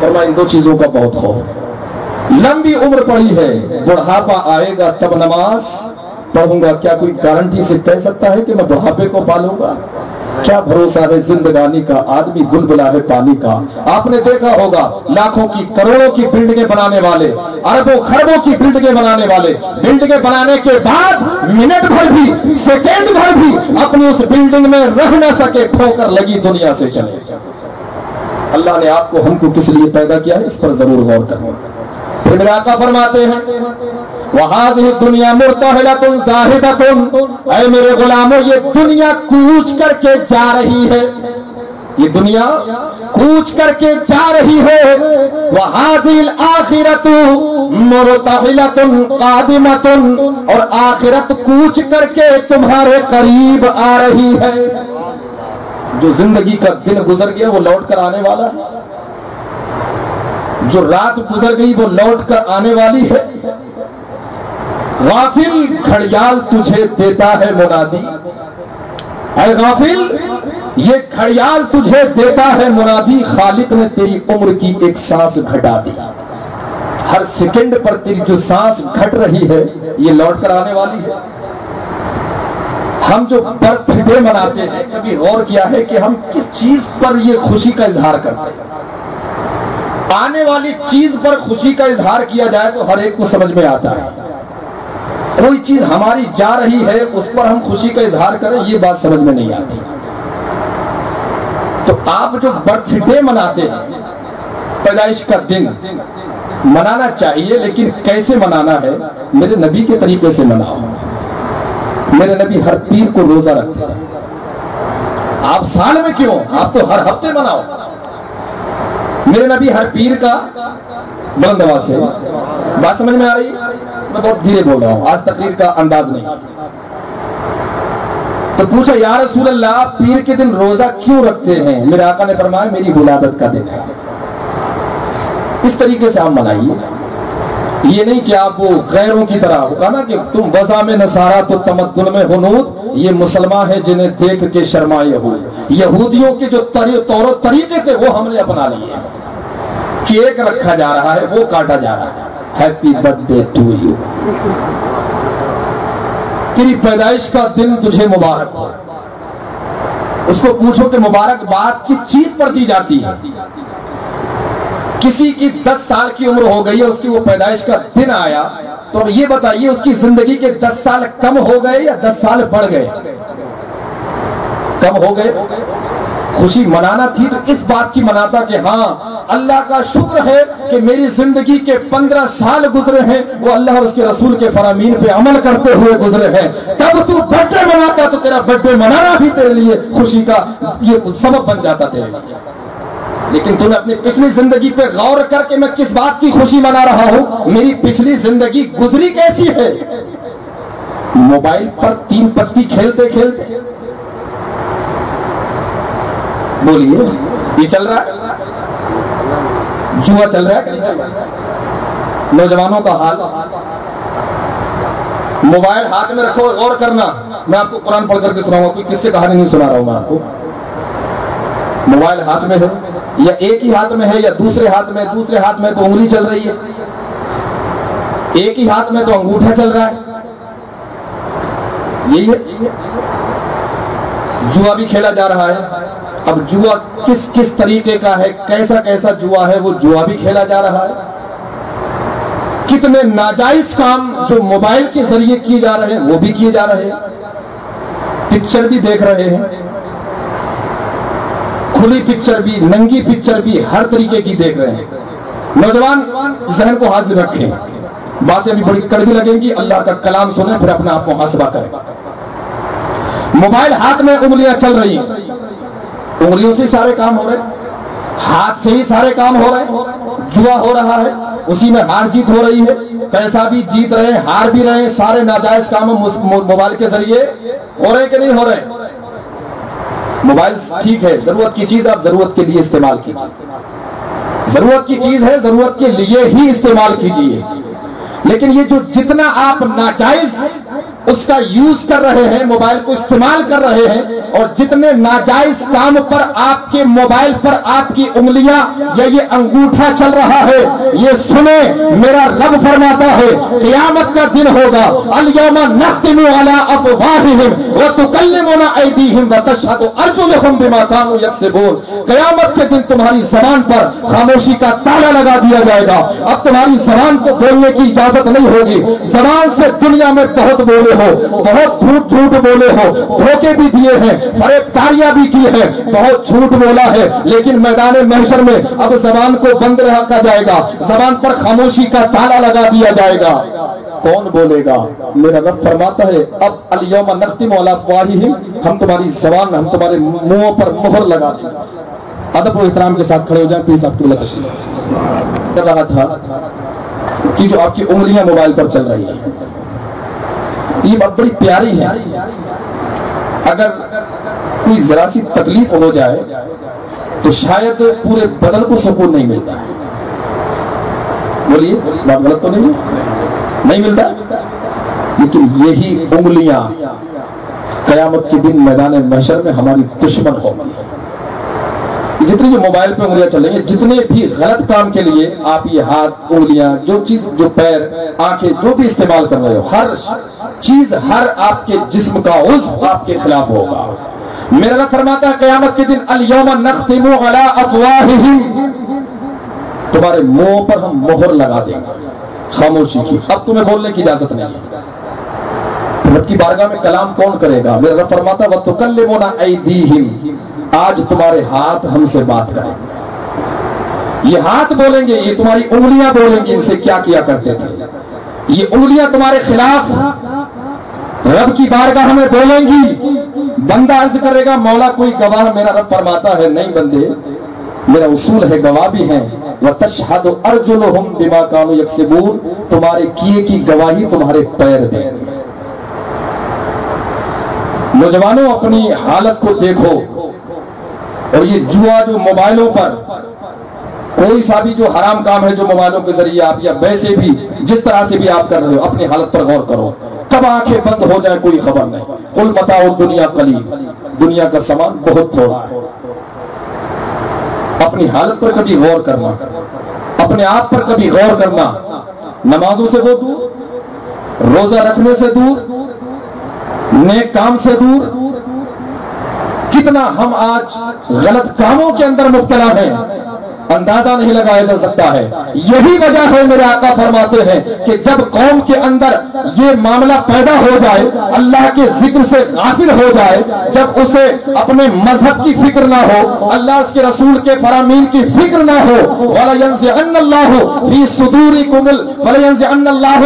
Speaker 1: فرمایا ان دو چیزوں کا بہت خوف ہے، لمبی عمر پڑی ہے، بڑھاپا آئے گا تب نماز پڑھوں گا۔ کیا کوئی گارنٹی سے کہہ سکتا ہے کہ میں بڑھاپے کو پالوں گا؟ کیا بھروسہ ہے زندگانی کا، آدمی بلبلا ہے پانی کا۔ آپ نے دیکھا ہوگا لاکھوں کی کروڑوں کی بلڈنگیں بنانے والے، اربوں خربوں کی بلڈنگیں بنانے والے، بلڈنگیں بنانے کے بعد منٹ بھر بھی، سیکنڈ بھر بھی اپنی اس بلڈنگ میں رہ نہ سکے، ٹھوکر لگی دنیا سے چلے۔ اللہ نے آپ کو ہم کو کس لیے پیدا کیا ہے، اس پر ضرور غور کرنا۔ پھر میرے آقا فرماتے ہیں وَهَذِهِ الدُّنْيَا مُرْتَحِلَةٌ زَاهِدَةٌ، اے میرے غلاموں یہ دنیا کوچ کر کے جا رہی ہے، یہ دنیا کوچ کر کے جا رہی ہے۔ وَهَذِهِ الْآخِرَةُ مُرْتَحِلَةٌ قَادِمَةٌ، اور آخرت کوچ کر کے تمہارے قریب آ رہی ہے۔ جو زندگی کا دن گزر گیا وہ لوٹ کر آنے والا ہے، جو رات گزر گئی وہ لوٹ کر آنے والی ہے۔ غافل گھڑیال تجھے دیتا ہے منادی، اے غافل یہ گھڑیال تجھے دیتا ہے منادی، خالق نے تیری عمر کی ایک سانس گھٹا دی۔ ہر سیکنڈ پر تیری جو سانس گھٹ رہی ہے یہ لوٹ کر آنے والی ہے۔ ہم جو برتھ ڈے مناتے ہیں، کبھی غور کیا ہے کہ ہم کس چیز پر یہ خوشی کا اظہار کرتے ہیں؟ آنے والی چیز پر خوشی کا اظہار کیا جائے تو ہر ایک کو سمجھ میں آتا ہے، کوئی چیز ہماری جا رہی ہے اس پر ہم خوشی کا اظہار کریں یہ بات سمجھ میں نہیں آتی۔ تو آپ جو برتھ ڈے مناتے ہیں، پیدائش کا دن منانا چاہیے، لیکن کیسے منانا ہے؟ میرے نبی کے طریقے سے مناؤ۔ میرے نبی ہر پیر کو روزہ رکھتے ہیں، آپ سال میں کیوں، آپ تو ہر ہفتے مناؤ۔ میرے نبی ہر پیر کا، بلند آواز سے بات سمجھ میں آ رہی؟ میں بہت دھیرے بول رہا ہوں، آج تقریر کا انداز نہیں۔ تو پوچھا یا رسول اللہ پیر کے دن روزہ کیوں رکھتے ہیں؟ میرے آقا نے فرمایا میری ولادت کا دن ہے۔ اس طریقے سے آپ منائیے، یہ نہیں کہ آپ وہ غیروں کی طرح ہوگا نا کہ تم وضع میں نصارہ تو تمدن میں ہنود، یہ مسلمان ہیں جنہیں دیکھ کے شرما یہود۔ یہودیوں کے جو طور و طریقے تھے وہ ہم نے اپنا لیے ہیں۔ کیک رکھا جا رہا ہے، وہ کاٹا جا رہا ہے، happy birthday to you, تیری پیدائش کا دن تجھے مبارک ہو۔ اس کو پوچھو کہ مبارک بات کس چیز پر دی جاتی ہے؟ کسی کی 10 سال کی عمر ہو گئی ہے، اس کی وہ پیدائش کا دن آیا، تو اب یہ بتائیے اس کی زندگی کے 10 سال کم ہو گئے یا 10 سال بڑھ گئے؟ کم ہو گئے۔ خوشی منانا تھی تو اس بات کی مناتا کہ ہاں اللہ کا شکر ہے کہ میری زندگی کے 15 سال گزرے ہیں وہ اللہ اور اس کے رسول کے فرامین پہ عمل کرتے ہوئے گزرے ہیں۔ تب تو برتھ ڈے مناتا تو تیرا برتھ ڈے منانا بھی تیرے لیے خوشی کا یہ سبب بن جاتا تیرے لیے۔ لیکن تو نے اپنی پچھلی زندگی پہ غور کر کے میں کس بات کی خوشی منا رہا ہوں، میری پچھلی زندگی گزری کیسی ہے؟ موبائل پر 3 پتی کھیلتے کھیلتے، بولیے یہ چل رہا ہے، جوا چل رہا ہے، نوجوانوں کا حال۔ موبائل ہاتھ میں رکھو، غور کرنا، میں آپ کو قرآن پڑھ کر کے سناؤں گا، کوئی کس سے کہانی نہیں سنا رہا ہوں میں آپ کو۔ موبائل ہاتھ میں ہے یا ایک ہی ہاتھ میں ہے یا دوسرے ہاتھ میں، دوسرے ہاتھ میں تو انگلی چل رہی ہے، ایک ہی ہاتھ میں تو انگوٹھا چل رہا ہے، یہی ہے۔ جوا بھی کھیلا جا رہا ہے۔ اب جوا کس کس طریقے کا ہے، کیسا کیسا جوا ہے، وہ جوا بھی کھیلا جا رہا ہے۔ کتنے ناجائز کام جو موبائل کے ذریعے کیے جا رہے ہیں وہ بھی کیے جا رہے ہیں۔ پکچر بھی دیکھ رہے ہیں، کھلی پکچر بھی، ننگی پکچر بھی، ہر طریقے کی دیکھ رہے ہیں۔ نوجوان ذہن کو حاضر رکھیں، باتیں بھی بڑی کڑوی لگیں گی، اللہ کا کلام سنیں پھر اپنا آپ محاسبہ کریں۔ موبائل ہاتھ میں، انگلیاں چل رہی ہیں، انگلیوں سے سارے کام ہو رہے ہیں، ہاتھ سے ہی سارے کام ہو رہے ہیں، جوا ہو رہا ہے، اسی میں ہار جیت ہو رہی ہے، پیسہ بھی جیت رہے ہیں، ہار بھی رہے ہیں، سارے ناجائز کام موبائل کے ذریعے ہو رہے ہیں کہ نہیں ہو رہے؟ موبائل ٹھیک ہے، ضرورت کی چیز آپ ضرورت کے لیے استعمال کیجیے، ضرورت کی چیز ہے ضرورت کے لیے ہی استعمال کیجیے، لیکن یہ جو جتنا آپ ناجائز اس کا یوز کر رہے ہیں، موبائل کو استعمال کر رہے ہیں، اور جتنے ناجائز کام پر آپ کے موبائل پر آپ کی انگلیاں یا یہ انگوٹھا چل رہا ہے، یہ سنیں میرا رب فرماتا ہے قیامت کا دن ہوگا، الیوم نختم علی افواہہم وتکلمنا ایدیہم وتشہد ارجلہم بما کانوا یکسبون۔ قیامت کے دن تمہاری زبان پر خاموشی کا تالا لگا دیا جائے گا، اب تمہاری زبان کو بولنے کی اجازت نہیں ہوگی۔ زبان سے دنیا میں بہت بولے ہو، بہت جھوٹ بولے ہو، دھوکے بھی دیے ہیں، فریب کاریاں بھی کی ہیں، بہت جھوٹ بولا ہے، لیکن میدان محشر میں اب زبان کو بند رکھا جائے گا، زبان پر خاموشی کا تالا لگا دیا جائے گا۔ کون بولے گا؟ میرا رب فرماتا ہے اب الیوم نختم علی افواہہم، ہم تمہاری زبان، ہم تمہارے منہوں پر مہر لگا دیں گے۔ ادب و احترام کے ساتھ کھڑے ہو جائیں پلیز، آپ کی بلا تشریف کر رہا تھا کہ جو آپ کی انگلیاں موبائل پر چل رہی ہیں یہ بات بڑی پیاری ہے، اگر کوئی ذرا سی تکلیف ہو جائے تو شاید پورے بدن کو سکون نہیں ملتا ہے۔ بولیے بات غلط تو نہیں ملتا، لیکن یہی انگلیاں قیامت کے دن میدان محشر میں ہماری دشمن ہوگی۔ جتنی جو موبائل پہ انگلیاں چل رہی ہیں، جتنے بھی غلط کام کے لیے آپ یہ ہاتھ، انگلیاں، جو چیز، جو پیر، آنکھیں، جو بھی استعمال کر رہے ہو، ہر چیز، ہر آپ کے جسم کا عضو آپ کے خلاف ہوگا۔ میرا رب فرماتا ہے قیامت کے دن الیوم نختم علی افواہہم، تمہارے منہ پر ہم مہر لگا دیں گے خاموشی کی، اب تمہیں بولنے کی اجازت نہیں ہے۔ رب کی بارگاہ میں کلام کون کرے گا؟ میرا رب فرماتا ہے وَتُكَلِّمُنَا أَيْدِيهِمْ، آج تمہارے ہاتھ ہم سے بات کریں گے۔ یہ ہاتھ بولیں گے، یہ تمہاری انگلیاں بولیں گی ان سے کیا کیا کرتے تھے، یہ انگلیاں تمہارے خلاف رب کی بارگاہ میں بولیں گی۔ بندہ عرض کرے گا مولا کوئی گواہ؟ میرا رب فرماتا ہے نہیں بندے، میرا اصول ہے گواہ بھی ہیں، وَتَشْهَدُ أَرْجُلُهُمْ بِمَا كَانُوا يَكْسِبُونَ، تمہارے کیے کی گواہی تمہارے پیر دیں گے۔ نوجوانوں اپنی حالت کو دیکھو، اور یہ جوا جو موبائلوں پر کوئی سا بھی جو حرام کام ہے جو موبائلوں کے ذریعے آپ یا ویسے بھی جس طرح سے بھی آپ کر رہے ہو، اپنی حالت پر غور کرو، کب آنکھیں بند ہو جائے کوئی خبر نہیں۔ قل متاع الدنیا قلیل، دنیا کا سامان بہت تھوڑا ہے۔ اپنی حالت پر کبھی غور کرنا، اپنے آپ پر کبھی غور کرنا، نمازوں سے وہ دور، روزہ رکھنے سے دور، نیک کام سے دور، کتنا ہم آج غلط کاموں کے اندر مبتلا ہیں، اندازہ نہیں لگایا جا سکتا ہے۔ یہی وجہ ہے میرے آقا فرماتے ہیں کہ جب قوم کے اندر یہ معاملہ پیدا ہو جائے، اللہ کے ذکر سے غافل ہو جائے، جب اسے اپنے مذہب کی فکر نہ ہو، اللہ اس کے رسول کے فرامین کی فکر نہ ہو، وَلَيَنزِعَنَّ اللَّهُ فِي صُدُورِكُمُ وَلَيَنزِعَنَّ اللَّهُ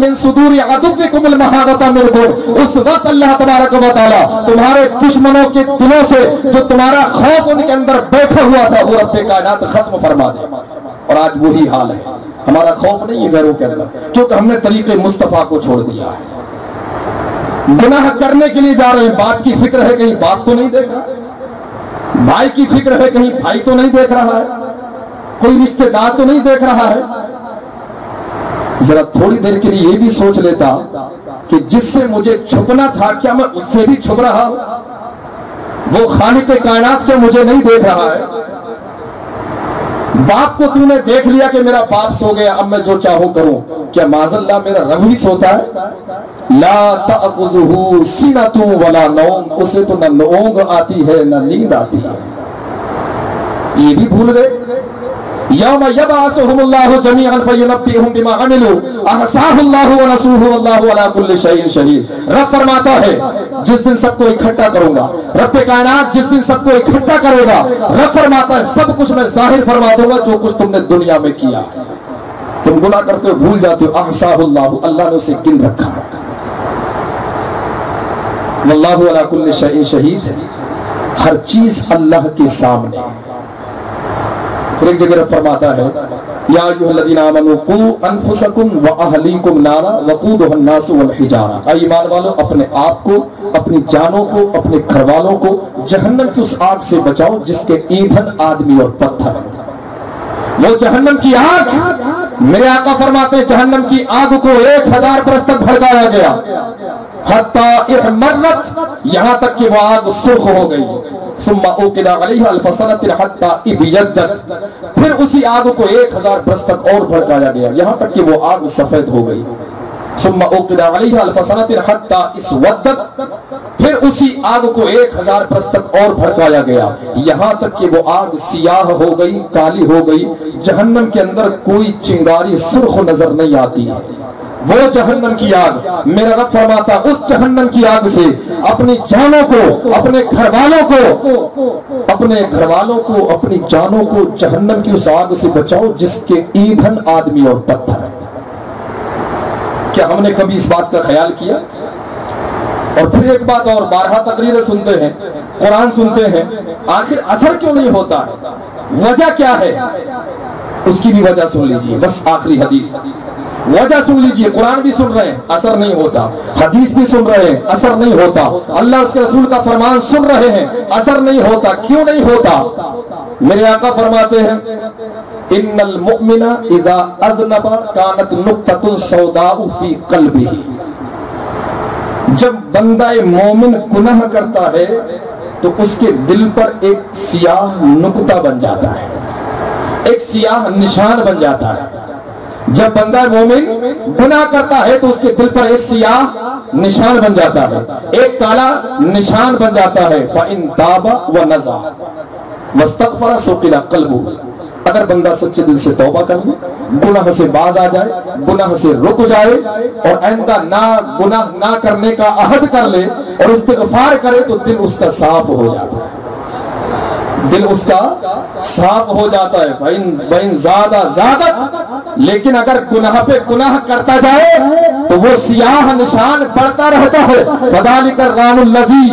Speaker 1: مِن صُدُورِ عَدُوِّكُمُ الْمَحَابَةَ مِنْكُمْ، اس وقت اللہ تبارک و تعالیٰ تمہارے دشمنوں کے دلوں سے جو تمہارا خوف ان کے اندر بیٹھا ہوا تھا وہ رب کائنات ختم فرما دے۔ اور آج وہی حال ہے، ہمارا خوف نہیں ہے غیروں کے اندر، کیونکہ ہم نے طریقے مصطفیٰ کو چھوڑ دیا ہے۔ گناہ کرنے کے لیے جا رہے ہیں، باپ کی فکر ہے کہیں باپ تو نہیں دیکھ رہا، بھائی کی فکر ہے کہیں بھائی تو نہیں دیکھ رہا ہے، کوئی رشتہ دار تو نہیں دیکھ رہا ہے۔ ذرا تھوڑی دیر کے لیے یہ بھی سوچ لیتا کہ جس سے مجھے چھپنا تھا کیا میں اس سے بھی چھپ رہا ہوں؟ وہ خالق کائنات کیا مجھے نہیں دیکھ رہا ہے؟ باپ کو تو نے دیکھ لیا کہ میرا باپ سو گیا، اب میں جو چاہوں کروں، کیا معاذ اللہ میرا رب ہی سوتا ہے؟ لا تأخذہ سنۃ ولا نوم، اسے تو نہ اونگ آتی ہے نہ نیند آتی ہے۔ یہ بھی بھول گئے۔ یوم یبعثہم اللہ جمیعا فینبئہم بما عملوا احصاہ اللہ ونسوہ واللہ علی کل شیء شہید۔ رب فرماتا ہے جس دن سب کو اکٹھا کروں گا، رب کائنات جس دن سب کو اکٹھا کرے گا، رب فرماتا ہے سب کچھ میں ظاہر فرما دوں گا جو کچھ تم نے دنیا میں کیا۔ تم گناہ کرتے ہو، بھول جاتے ہو، احصاہ اللہ، اللہ نے اسے گن رکھا، واللہ علی کل شیء شہید، ہر چیز اللہ کے سامنے۔ پھر ایک جگہ رب فرماتا ہے یا ایھا الذین آمنوا قوا انفسکم واہلیکم نارا وقودھا الناس والحجارہ، اے ایمان والو اپنے آپ کو، اپنی جانوں کو، اپنے گھر والوں کو جہنم کی اس آگ سے بچاؤ جس کے ایندھن آدمی اور پتھر ہیں۔ وہ جہنم کی آگ، میرے آقا فرماتے ہیں جہنم کی آگ کو 1000 برس تک بھڑکایا گیا، حتی احمرت، یہاں تک کہ وہ آگ سرخ ہو گئی، ثم اوقد علیہا الف سنۃ حتی ابیضت، پھر اسی آگ کو 1000 برس تک اور بھڑکایا گیا یہاں تک کہ وہ آگ سفید ہو گئی، ثم اوقد علیہا الف سنۃ حتی اسودت، پھر اسی آگ کو 1000 برس تک اور بھڑکایا گیا یہاں تک کہ وہ آگ سیاہ ہو گئی، کالی ہو گئی، جہنم کے اندر کوئی چنگاری سرخ نظر نہیں آتی ہے۔ وہ جہنم کی آگ، میرا رب فرماتا اس جہنم کی آگ سے اپنی جانوں کو، اپنے گھر والوں کو، اپنی جانوں کو جہنم کی اس آگ سے بچاؤ جس کے ایندھن آدمی اور پتھر ہے۔ کیا ہم نے کبھی اس بات کا خیال کیا؟ اور پھر ایک بات اور، بارہا تقریریں سنتے ہیں، قرآن سنتے ہیں، آخر اثر کیوں نہیں ہوتا ہے؟ وجہ کیا ہے؟ اس کی بھی وجہ سن لیجئے، بس آخری حدیث، وجہ سن لیجئے۔ قرآن بھی سن رہے ہیں، اثر نہیں ہوتا، حدیث بھی سن رہے ہیں، اثر نہیں ہوتا، اللہ اس کے رسول کا فرمان سن رہے ہیں، اثر نہیں ہوتا۔ کیوں نہیں ہوتا؟ میرے آقا فرماتے ہیں ان المؤمن اذا اذنب كانت نقطة سوداء في قلبه، جب بندہ مومن گناہ کرتا ہے تو اس کے دل پر ایک سیاہ نقطہ بن جاتا ہے، ایک سیاہ نشان بن جاتا ہے۔ جب بندہ مومن گناہ کرتا ہے تو اس کے دل پر ایک سیاہ نشان بن جاتا ہے، ایک کالا نشان بن جاتا ہے۔ فَإِن تَابَ وَنَزَعَ وَاسْتَغْفَرَ سُقِلَ قَلْبُهُ، اگر بندہ سچے دل سے توبہ کر لے، گناہ سے باز آ جائے، گناہ سے رک جائے اور آئندہ گناہ نہ کرنے کا عہد کر لے اور استغفار کرے تو دل اس کا صاف ہو جاتا ہے، دل اس کا صاف ہو جاتا ہے۔ بَإِن زَادَ زَادَتْ، لیکن اگر گناہ پہ گناہ کرتا جائے تو وہ سیاہ نشان بڑھتا رہتا ہے۔ فَذَلِكَ الرَّانُ الَّذِي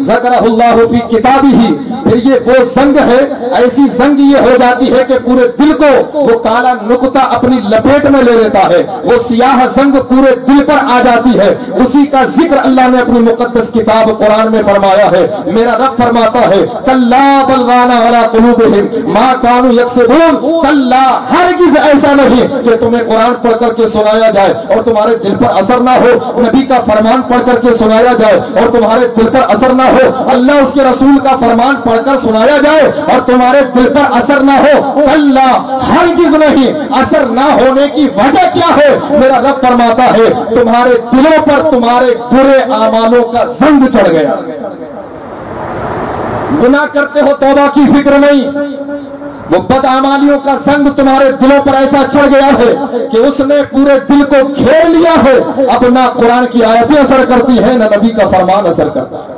Speaker 1: ذَكَرَهُ اللَّهُ فِي كِتَابِهِ، پھر یہ وہ زنگ ہے، ایسی زنگ یہ ہو جاتی ہے کہ پورے دل کو وہ کالا نقطہ اپنی لپیٹ میں لے لیتا ہے، وہ سیاہ زنگ پورے دل پر آ جاتی ہے۔ اسی کا ذکر اللہ نے اپنی مقدس کتاب قرآن میں فرمایا ہے۔ میرا رب فرماتا ہے کَلَّا بَلْ رَانَ عَلَىٰ قُلُوبِهِمْ مَا كَانُوا يَكْسِبُونَ، کَلَّا ہرگز ایسا نہیں کہ تمہیں قرآن پڑھ کر کے سنایا جائے اور تمہارے دل پر اثر نہ ہو، نبی کا فرمان پڑھ کر کے سنایا جائے اور تمہارے دل پر اثر نہ ہو، اللہ اس کے رسول کا فرمان پڑھ کر سنایا جائے اور تمہارے دل پر اثر نہ ہو، کلا ہرگز نہیں۔ اثر نہ ہونے کی وجہ کیا ہے؟ میرا رب فرماتا ہے تمہارے دلوں پر تمہارے برے اعمالوں کا زنگ چڑھ گیا۔ گناہ کرتے ہو توبہ کی فکر نہیں، وہ بدعمالیوں کا زنگ تمہارے دلوں پر ایسا چڑھ گیا ہے کہ اس نے پورے دل کو گھیر لیا ہے۔ اب نہ قرآن کی آیتیں اثر کرتی ہیں، نہ نبی کا فرمان اثر کرتا ہے۔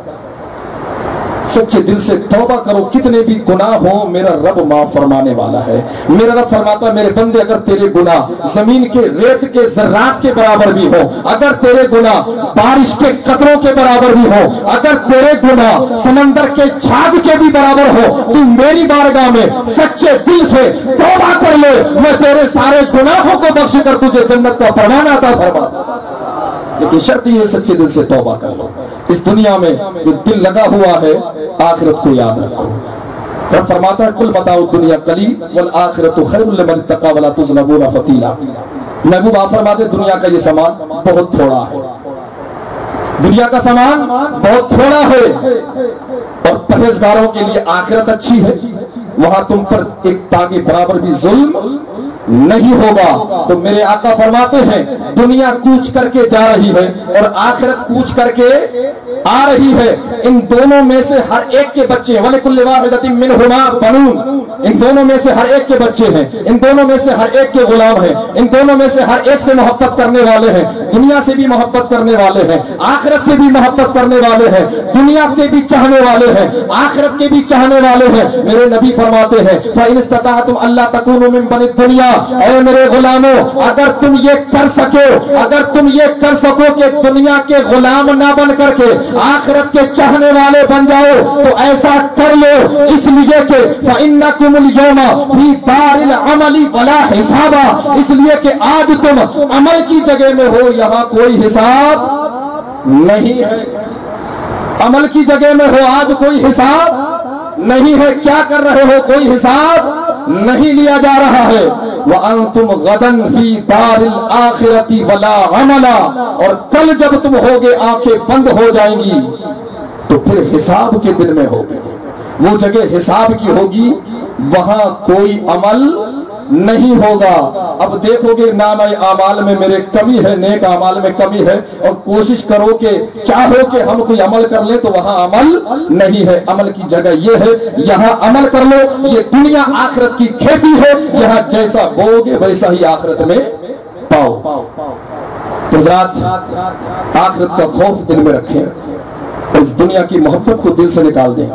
Speaker 1: سچے دل سے توبہ کرو، کتنے بھی گناہ ہوں میرا رب معاف فرمانے والا ہے۔ میرا رب فرماتا ہے میرے بندے اگر تیرے گناہ زمین کے ریت کے ذرات کے برابر بھی ہو، اگر تیرے گناہ بارش کے قطروں کے برابر بھی ہو، اگر تیرے گناہ سمندر کے جھاگ کے بھی برابر ہو، تو میری بارگاہ میں سچے دل سے توبہ کر لے، میں تیرے سارے گناہوں کو بخش کر تجھے جنت کا فرمان عطا فرماتا۔ لیکن شرط یہ سچے دل سے توبہ کر لو۔ اس دنیا میں جو دل لگا ہوا ہے آخرت کو یاد رکھو۔ رب فرماتا ہے قل متاع الدنیا قلیل والآخرۃ خیر لمن اتقی ولا تظلمون فتیلا۔ محبوب آپ فرماتے ہیں دنیا کا یہ سامان بہت تھوڑا ہے، دنیا کا سامان بہت تھوڑا ہے، اور پرہیزگاروں کے لیے آخرت اچھی ہے، وہاں تم پر ایک تاغی برابر بھی ظلم نہیں ہوگا۔ تو میرے آقا فرماتے ہیں دنیا کوچ کر کے جا رہی ہے اور آخرت کوچ کر کے آ رہی ہے، ان دونوں میں سے ہر ایک کے بچے وَلِكُلِّ وَاحِدَةٍ مِّنْهُمَا بَنُونَ، ان دونوں میں سے ہر ایک کے بچے ہیں، ان دونوں میں سے ہر ایک کے غلام ہیں، ان دونوں میں سے ہر ایک سے محبت کرنے والے ہیں، دنیا سے بھی محبت کرنے والے ہیں، آخرت سے بھی محبت کرنے والے ہیں، دنیا سے بھی چاہنے والے ہیں، آخرت کے بھی چاہنے والے ہیں۔ میرے نبی فرماتے ہیں فَإِنِ اسْتَطَعْتُمْ أَلَّا تَكُونُوا مِن بَنِي الدُّنْيَا اے میرے غلاموں اگر تم یہ کر سکو کہ دنیا کے غلام نہ بن کر کے آخرت کے چاہنے والے بن جاؤ تو ایسا کر لو، اس لیے کہ فَإِنَّكُمُ الْيَوْمَ فِي دَارِ الْعَمَلِ وَلَا حِسَابًا، اس لیے کہ آج تم عمل کی جگہ میں ہو، یہاں کوئی حساب نہیں ہے۔ عمل کی جگہ میں ہو، آج کوئی حساب نہیں ہے، کیا کر رہے ہو کوئی حساب نہیں لیا جا رہا ہے۔ وَأَنْتُمْ غَدًا فِي دَارِ الْآخِرَةِ وَلَا عَمَلًا، اور کل جب تم ہوگے آنکھیں بند ہو جائیں گی تو پھر حساب کے دن میں ہوگے، وہ جگہ حساب کی ہوگی، وہاں کوئی عمل نہیں ہوگا۔ اب دیکھو گے نام اعمال میں میرے کمی ہے، نیک اعمال میں کمی ہے، اور کوشش کرو کہ چاہو کہ ہم کوئی عمل کر لیں تو وہاں عمل نہیں ہے۔ عمل کی جگہ یہ ہے، یہاں عمل کر لو، یہ دنیا آخرت کی کھیتی ہے، یہاں جیسا بو گے ویسا ہی آخرت میں پاؤ۔ تو حضرات آخرت کا خوف دل میں رکھیں، اس دنیا کی محبت کو دل سے نکال دیں۔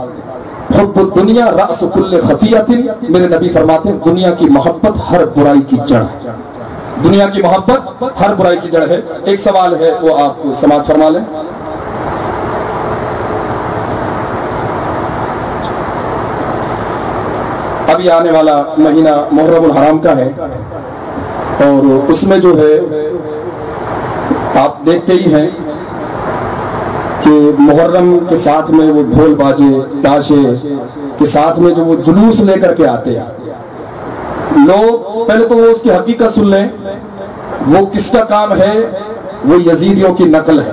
Speaker 1: حب الدنیا رأس کل خطیئت، میرے نبی فرماتے ہیں دنیا کی محبت ہر برائی کی جڑ ہے، دنیا کی محبت ہر برائی کی جڑ ہے۔ ایک سوال ہے وہ آپ سماعت فرما لیں۔ ابھی آنے والا مہینہ محرم الحرام کا ہے، اور اس میں جو ہے آپ دیکھتے ہی ہیں کہ محرم کے ساتھ میں وہ ڈھول باجے تاشے کے ساتھ میں جو وہ جلوس لے کر کے آتے ہیں، لوگ پہلے تو وہ اس کی حقیقت سن لیں، وہ کس کا کام ہے؟ وہ یزیدیوں کی نقل ہے۔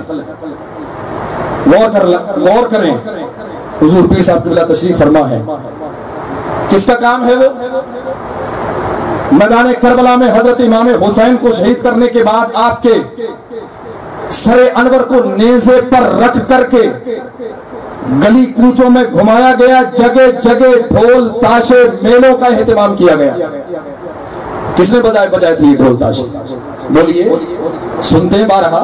Speaker 1: غور کریں، حضور پیر صاحب قبلہ تشریف فرما ہے، کس کا کام ہے؟ وہ میدان کربلا میں حضرت امام حسین کو شہید کرنے کے بعد آپ کے سر انور کو نیزے پر رکھ کر کے گلی کوچوں میں گھمایا گیا، جگہ جگہ ڈھول تاشے میلوں کا اہتمام کیا گیا۔ کس نے بجائے تھے یہ ڈھول تاشے؟ بولیے، سنتے ہیں بارہا۔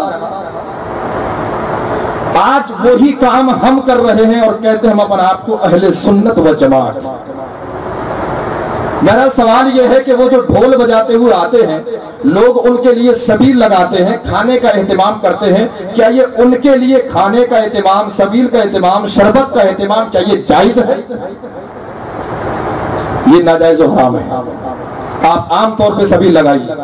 Speaker 1: آج وہی کام ہم کر رہے ہیں اور کہتے ہیں ہم اپنے آپ کو اہل سنت و جماعت۔ میرا سوال یہ ہے کہ وہ جو ڈھول بجاتے ہوئے آتے ہیں، لوگ ان کے لیے سبیل لگاتے ہیں، کھانے کا اہتمام کرتے ہیں، کیا یہ ان کے لیے کھانے کا اہتمام، سبیل کا اہتمام، شربت کا اہتمام، کیا یہ جائز ہے؟ یہ ناجائز و حرام ہے۔ آپ عام طور پہ سبیل لگائیے،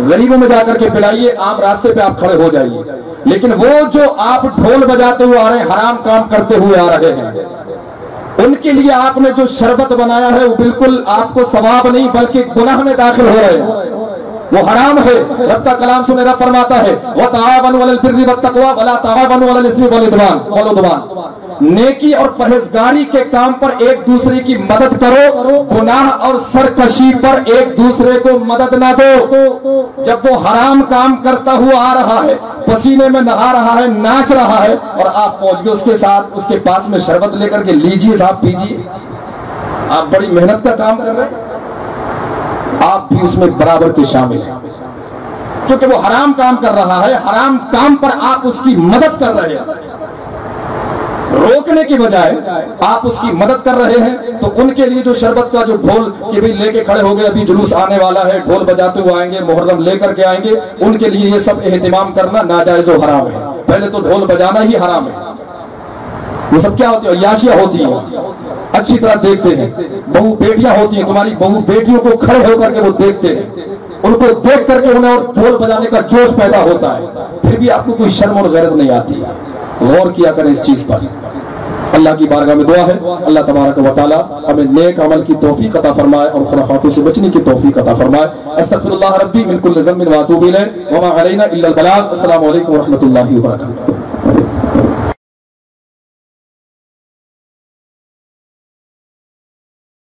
Speaker 1: غریبوں میں جا کر کے پلائیے، عام راستے پہ آپ کھڑے ہو جائیے، لیکن وہ جو آپ ڈھول بجاتے ہوئے آ رہے ہیں، حرام کام کرتے ہوئے آ رہے ہیں، ان کے لیے آپ نے جو شربت بنایا ہے وہ بالکل آپ کو ثواب نہیں بلکہ گناہ میں داخل ہو رہے ہیں، وہ حرام ہے۔ رب کا کلام سنے، رب فرماتا ہے وَتَعَاوَنُوا عَلَى الْبِرِّ وَالتَّقْوَىٰ وَلَا تَعَاوَنُوا عَلَى الْإِثْمِ وَالْعُدْوَانِ۔ نیکی اور پرہیزگاری کے کام پر ایک دوسرے کی مدد کرو، گناہ اور سرکشی پر ایک دوسرے کو مدد نہ دو۔ جب وہ حرام کام کرتا ہوا آ رہا ہے، پسینے میں نہا رہا ہے، ناچ رہا ہے، اور آپ پہنچ گئے اس کے ساتھ، اس کے پاس میں شربت لے کر کے لیجیے صاحب پیجیے، آپ بڑی محنت کا کام کر رہے ہیں، آپ بھی اس میں برابر کے شامل ہیں، کیونکہ وہ حرام کام کر رہا ہے، حرام کام پر آپ اس کی مدد کر رہے ہیں، روکنے کی بجائے آپ اس کی مدد کر رہے ہیں۔ تو ان کے لیے جو شربت کا جو ڈھول کے بھی لے کے کھڑے ہو گئے، ابھی جلوس آنے والا ہے، ڈھول بجاتے ہوئے آئیں گے، محرم لے کر کے آئیں گے، ان کے لیے یہ سب اہتمام کرنا ناجائز و حرام ہے۔ پہلے تو ڈھول بجانا ہی حرام ہے۔ وہ سب کیا ہوتی ہے؟ عیاشیاں ہوتی ہیں، اچھی طرح دیکھتے ہیں، بہو بیٹیاں ہوتی ہیں، تمہاری بہو بیٹیوں کو کھڑے ہو کر کے وہ دیکھتے ہیں، ان کو دیکھ کر کے انہیں اور ڈھول بجانے کا جوش پیدا ہوتا ہے، پھر بھی آپ کو کوئی شرم اور غیرت نہیں آتی۔ غور کیا کریں اس چیز پر۔ اللہ کی بارگاہ میں دعا ہے اللہ تبارک و تعالی ہمیں نیک عمل کی توفیق عطا فرمائے اور خرافاتوں سے بچنے کی توفیق عطا فرمائے۔ استغفر اللہ ربی من کل ذنب و اتوب الیہ وما علینا الا البلاغ۔ السلام علیکم ورحمۃ اللہ وبرکاتہ۔